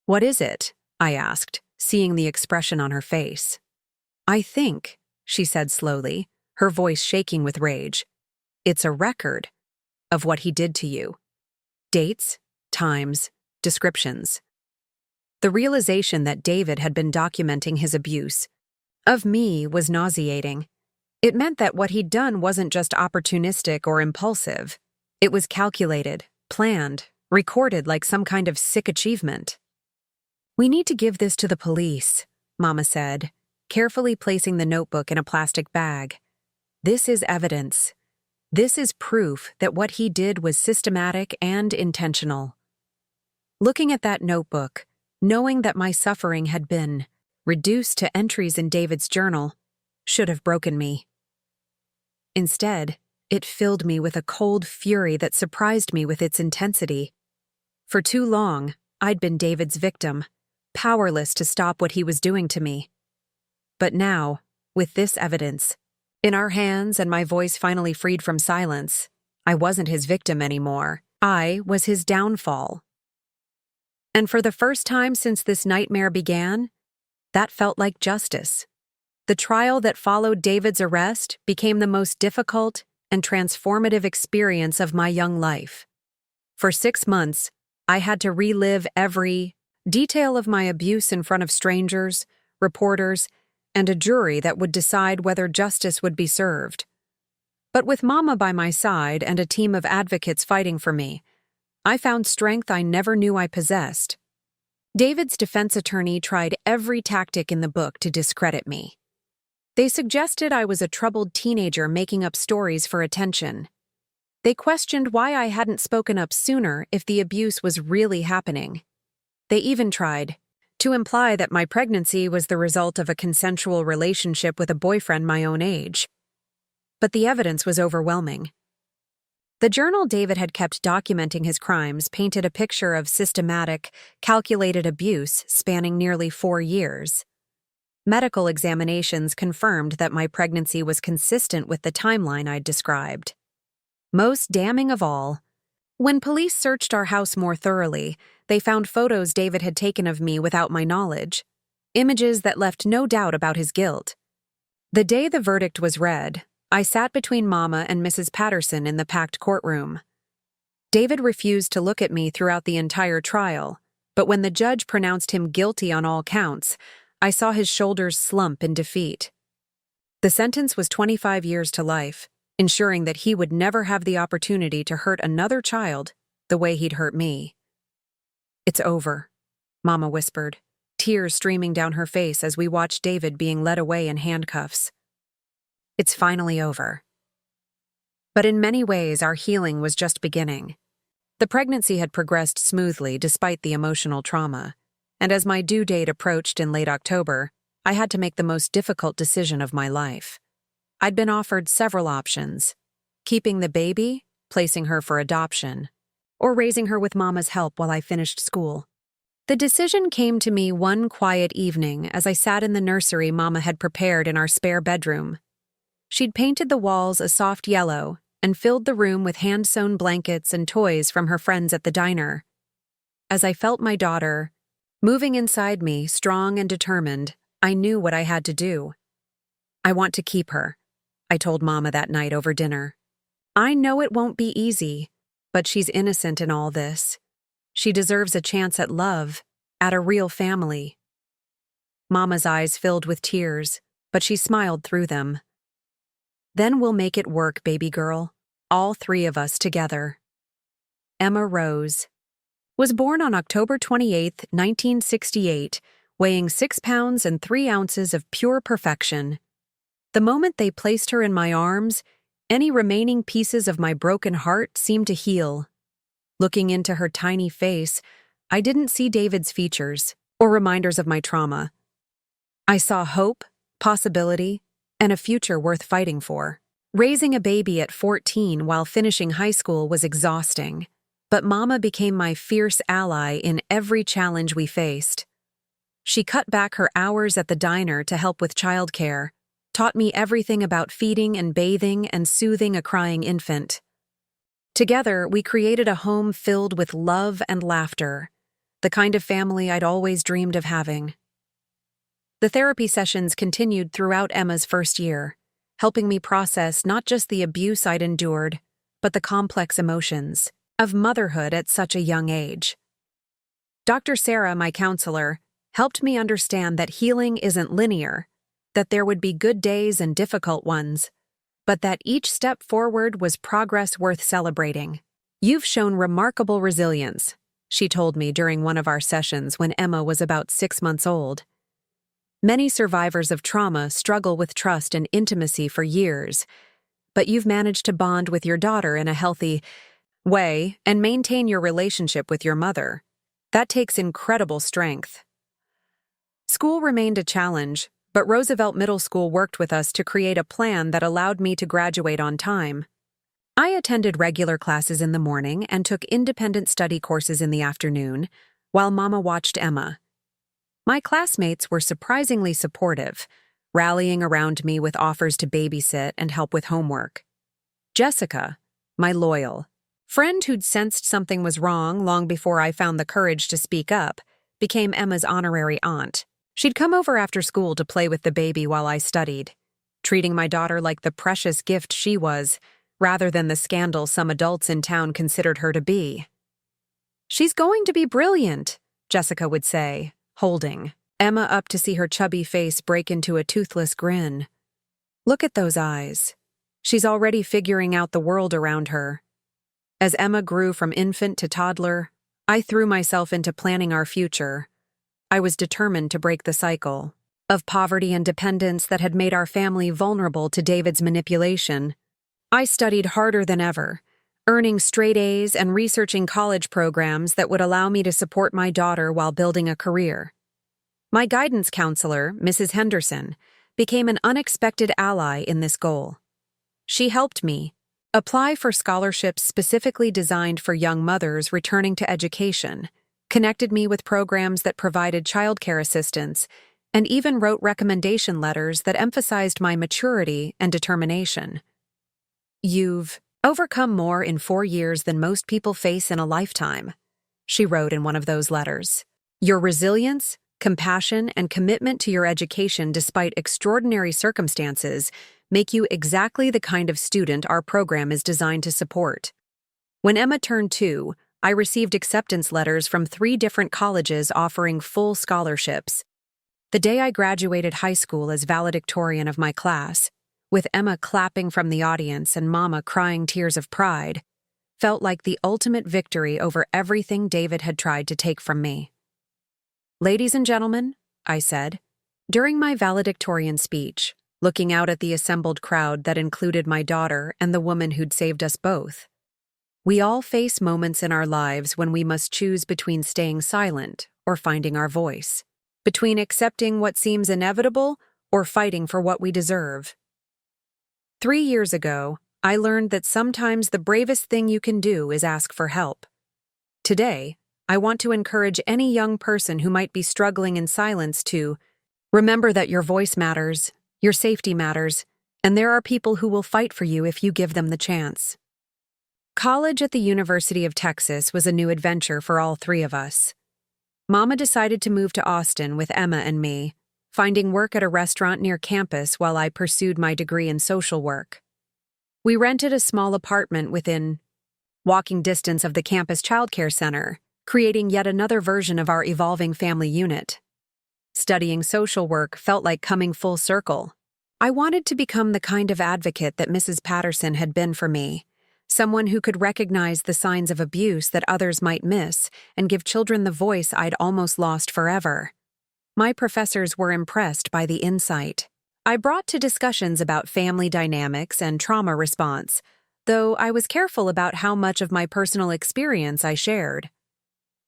"What is it?" I asked, seeing the expression on her face. "I think," she said slowly, her voice shaking with rage, "it's a record of what he did to you. Dates, times, descriptions." The realization that David had been documenting his abuse of me was nauseating. It meant that what he'd done wasn't just opportunistic or impulsive. It was calculated, planned, recorded like some kind of sick achievement. "We need to give this to the police," Mama said, carefully placing the notebook in a plastic bag. "This is evidence. This is proof that what he did was systematic and intentional." Looking at that notebook, knowing that my suffering had been reduced to entries in David's journal, should have broken me. Instead, it filled me with a cold fury that surprised me with its intensity. For too long, I'd been David's victim, powerless to stop what he was doing to me. But now, with this evidence in our hands and my voice finally freed from silence, I wasn't his victim anymore. I was his downfall. And for the first time since this nightmare began, that felt like justice. The trial that followed David's arrest became the most difficult and transformative experience of my young life. For 6 months, I had to relive every detail of my abuse in front of strangers, reporters, and a jury that would decide whether justice would be served. But with Mama by my side and a team of advocates fighting for me, I found strength I never knew I possessed. David's defense attorney tried every tactic in the book to discredit me. They suggested I was a troubled teenager making up stories for attention. They questioned why I hadn't spoken up sooner if the abuse was really happening. They even tried to imply that my pregnancy was the result of a consensual relationship with a boyfriend my own age. But the evidence was overwhelming. The journal David had kept documenting his crimes painted a picture of systematic, calculated abuse spanning nearly 4 years. Medical examinations confirmed that my pregnancy was consistent with the timeline I'd described. Most damning of all, when police searched our house more thoroughly, they found photos David had taken of me without my knowledge, images that left no doubt about his guilt. The day the verdict was read, I sat between Mama and Mrs. Patterson in the packed courtroom. David refused to look at me throughout the entire trial, but when the judge pronounced him guilty on all counts, I saw his shoulders slump in defeat. The sentence was 25 years to life, ensuring that he would never have the opportunity to hurt another child the way he'd hurt me. "It's over," Mama whispered, tears streaming down her face as we watched David being led away in handcuffs. "It's finally over." But in many ways, our healing was just beginning. The pregnancy had progressed smoothly despite the emotional trauma, and as my due date approached in late October, I had to make the most difficult decision of my life. I'd been offered several options: keeping the baby, placing her for adoption, or raising her with Mama's help while I finished school. The decision came to me one quiet evening as I sat in the nursery Mama had prepared in our spare bedroom. She'd painted the walls a soft yellow and filled the room with hand-sewn blankets and toys from her friends at the diner. As I felt my daughter moving inside me, strong and determined, I knew what I had to do. "I want to keep her," I told Mama that night over dinner. "I know it won't be easy, but she's innocent in all this. She deserves a chance at love at a real family. Mama's eyes filled with tears, but she smiled through them. Then we'll make it work, baby girl. All three of us together. Emma Rose was born on October 28, 1968, weighing 6 pounds and 3 ounces of pure perfection. The moment they placed her in my arms, any remaining pieces of my broken heart seemed to heal. Looking into her tiny face, I didn't see David's features or reminders of my trauma. I saw hope, possibility, and a future worth fighting for. Raising a baby at 14 while finishing high school was exhausting, but Mama became my fierce ally in every challenge we faced. She cut back her hours at the diner to help with childcare, taught me everything about feeding and bathing and soothing a crying infant. Together, we created a home filled with love and laughter, the kind of family I'd always dreamed of having. The therapy sessions continued throughout Emma's first year, helping me process not just the abuse I'd endured, but the complex emotions of motherhood at such a young age. Dr. Sarah, my counselor, helped me understand that healing isn't linear, that there would be good days and difficult ones, but that each step forward was progress worth celebrating. "You've shown remarkable resilience," she told me during one of our sessions when Emma was about 6 months old. "Many survivors of trauma struggle with trust and intimacy for years, but you've managed to bond with your daughter in a healthy way and maintain your relationship with your mother. That takes incredible strength." School remained a challenge, but Roosevelt Middle School worked with us to create a plan that allowed me to graduate on time. I attended regular classes in the morning and took independent study courses in the afternoon, while Mama watched Emma. My classmates were surprisingly supportive, rallying around me with offers to babysit and help with homework. Jessica, my loyal friend who'd sensed something was wrong long before I found the courage to speak up, became Emma's honorary aunt. She'd come over after school to play with the baby while I studied, treating my daughter like the precious gift she was, rather than the scandal some adults in town considered her to be. "She's going to be brilliant," Jessica would say, holding Emma up to see her chubby face break into a toothless grin. "Look at those eyes. She's already figuring out the world around her." As Emma grew from infant to toddler, I threw myself into planning our future. I was determined to break the cycle of poverty and dependence that had made our family vulnerable to David's manipulation. I studied harder than ever, earning straight A's and researching college programs that would allow me to support my daughter while building a career. My guidance counselor, Mrs. Henderson, became an unexpected ally in this goal. She helped me apply for scholarships specifically designed for young mothers returning to education, connected me with programs that provided childcare assistance, and even wrote recommendation letters that emphasized my maturity and determination. "You've overcome more in 4 years than most people face in a lifetime," she wrote in one of those letters. "Your resilience, compassion, and commitment to your education despite extraordinary circumstances make you exactly the kind of student our program is designed to support." When Emma turned 2, I received acceptance letters from 3 different colleges offering full scholarships. The day I graduated high school as valedictorian of my class, with Emma clapping from the audience and Mama crying tears of pride, felt like the ultimate victory over everything David had tried to take from me. "Ladies and gentlemen," I said, during my valedictorian speech, looking out at the assembled crowd that included my daughter and the woman who'd saved us both. "We all face moments in our lives when we must choose between staying silent or finding our voice, between accepting what seems inevitable or fighting for what we deserve. 3 years ago, I learned that sometimes the bravest thing you can do is ask for help. Today, I want to encourage any young person who might be struggling in silence to remember that your voice matters, your safety matters, and there are people who will fight for you if you give them the chance." College at the University of Texas was a new adventure for all 3 of us. Mama decided to move to Austin with Emma and me, finding work at a restaurant near campus while I pursued my degree in social work. We rented a small apartment within walking distance of the campus childcare center, creating yet another version of our evolving family unit. Studying social work felt like coming full circle. I wanted to become the kind of advocate that Mrs. Patterson had been for me, someone who could recognize the signs of abuse that others might miss and give children the voice I'd almost lost forever. My professors were impressed by the insight I brought to discussions about family dynamics and trauma response, though I was careful about how much of my personal experience I shared.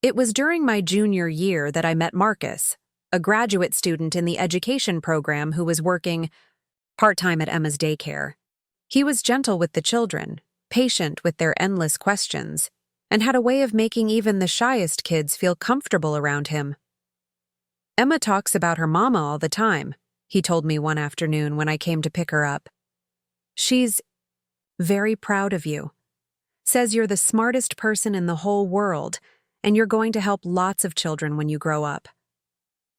It was during my junior year that I met Marcus, a graduate student in the education program who was working part-time at Emma's daycare. He was gentle with the children, patient with their endless questions, and had a way of making even the shyest kids feel comfortable around him. "Emma talks about her mama all the time," he told me one afternoon when I came to pick her up. "She's very proud of you. Says you're the smartest person in the whole world, and you're going to help lots of children when you grow up."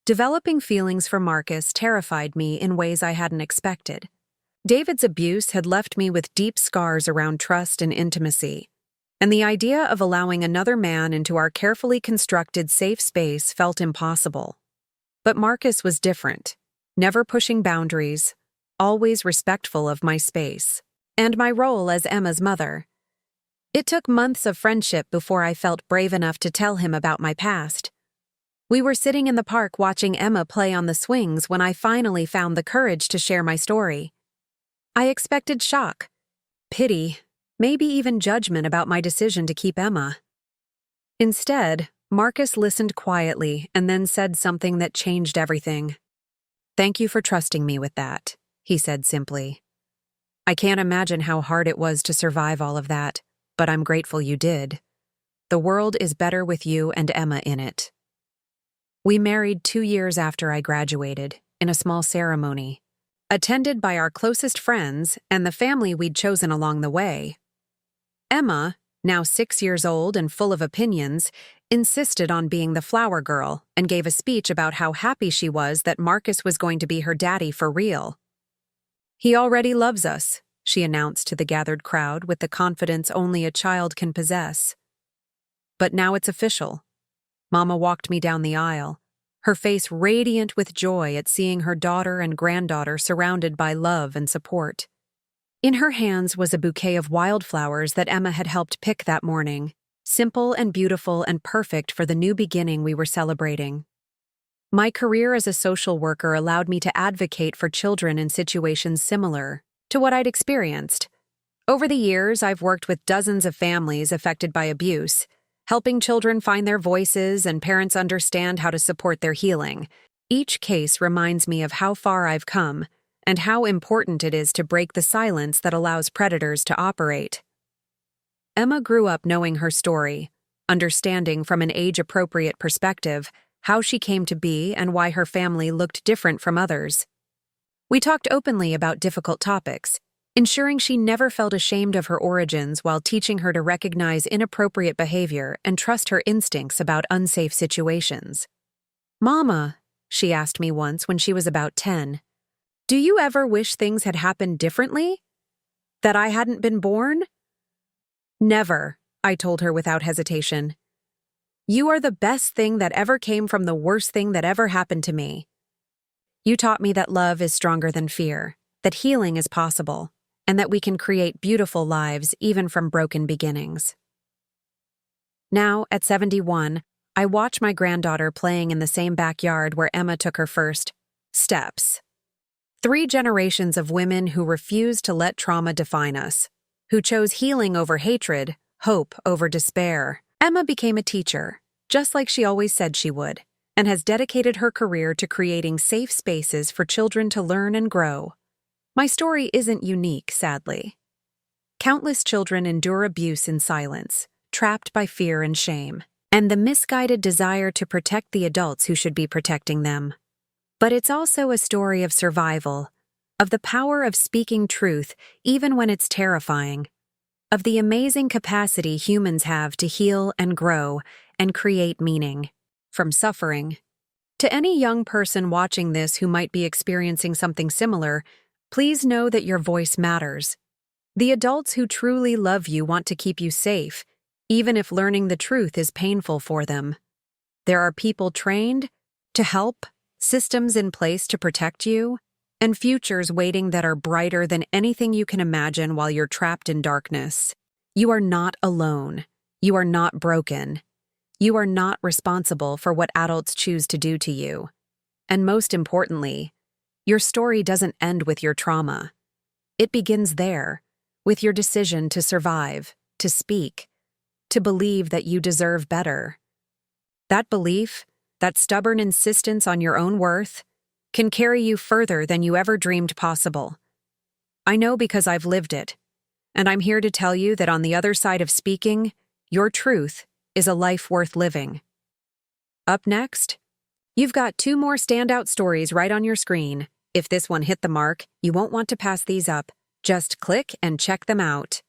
Developing feelings for Marcus terrified me in ways I hadn't expected. David's abuse had left me with deep scars around trust and intimacy, and the idea of allowing another man into our carefully constructed safe space felt impossible. But Marcus was different, never pushing boundaries, always respectful of my space, and my role as Emma's mother. It took months of friendship before I felt brave enough to tell him about my past. We were sitting in the park watching Emma play on the swings when I finally found the courage to share my story. I expected shock, pity, maybe even judgment about my decision to keep Emma. Instead, Marcus listened quietly and then said something that changed everything. "Thank you for trusting me with that," he said simply. "I can't imagine how hard it was to survive all of that, but I'm grateful you did. The world is better with you and Emma in it." We married 2 years after I graduated, in a small ceremony, attended by our closest friends and the family we'd chosen along the way. Emma, now 6 years old and full of opinions, insisted on being the flower girl and gave a speech about how happy she was that Marcus was going to be her daddy for real. "He already loves us," she announced to the gathered crowd with the confidence only a child can possess. But now it's official. Mama walked me down the aisle, her face radiant with joy at seeing her daughter and granddaughter surrounded by love and support. In her hands was a bouquet of wildflowers that Emma had helped pick that morning, simple and beautiful and perfect for the new beginning we were celebrating. My career as a social worker allowed me to advocate for children in situations similar to what I'd experienced. Over the years, I've worked with dozens of families affected by abuse, helping children find their voices and parents understand how to support their healing. Each case reminds me of how far I've come and how important it is to break the silence that allows predators to operate. Emma grew up knowing her story, understanding from an age-appropriate perspective how she came to be and why her family looked different from others. We talked openly about difficult topics, ensuring she never felt ashamed of her origins while teaching her to recognize inappropriate behavior and trust her instincts about unsafe situations. "Mama," she asked me once when she was about 10, "do you ever wish things had happened differently? That I hadn't been born?" "Never," I told her without hesitation. "You are the best thing that ever came from the worst thing that ever happened to me. You taught me that love is stronger than fear, that healing is possible, and that we can create beautiful lives even from broken beginnings." Now, at 71, I watch my granddaughter playing in the same backyard where Emma took her first steps. 3 generations of women who refused to let trauma define us, who chose healing over hatred, hope over despair. Emma became a teacher, just like she always said she would, and has dedicated her career to creating safe spaces for children to learn and grow. My story isn't unique, sadly. Countless children endure abuse in silence, trapped by fear and shame, and the misguided desire to protect the adults who should be protecting them. But it's also a story of survival, of the power of speaking truth even when it's terrifying, of the amazing capacity humans have to heal and grow and create meaning from suffering. To any young person watching this who might be experiencing something similar, please know that your voice matters. The adults who truly love you want to keep you safe, even if learning the truth is painful for them. There are people trained to help, systems in place to protect you, and futures waiting that are brighter than anything you can imagine while you're trapped in darkness. You are not alone. You are not broken. You are not responsible for what adults choose to do to you. And most importantly, your story doesn't end with your trauma. It begins there, with your decision to survive, to speak, to believe that you deserve better. That belief, that stubborn insistence on your own worth, can carry you further than you ever dreamed possible. I know because I've lived it, and I'm here to tell you that on the other side of speaking, your truth is a life worth living. Up next, you've got 2 more standout stories right on your screen. If this one hit the mark, you won't want to pass these up. Just click and check them out.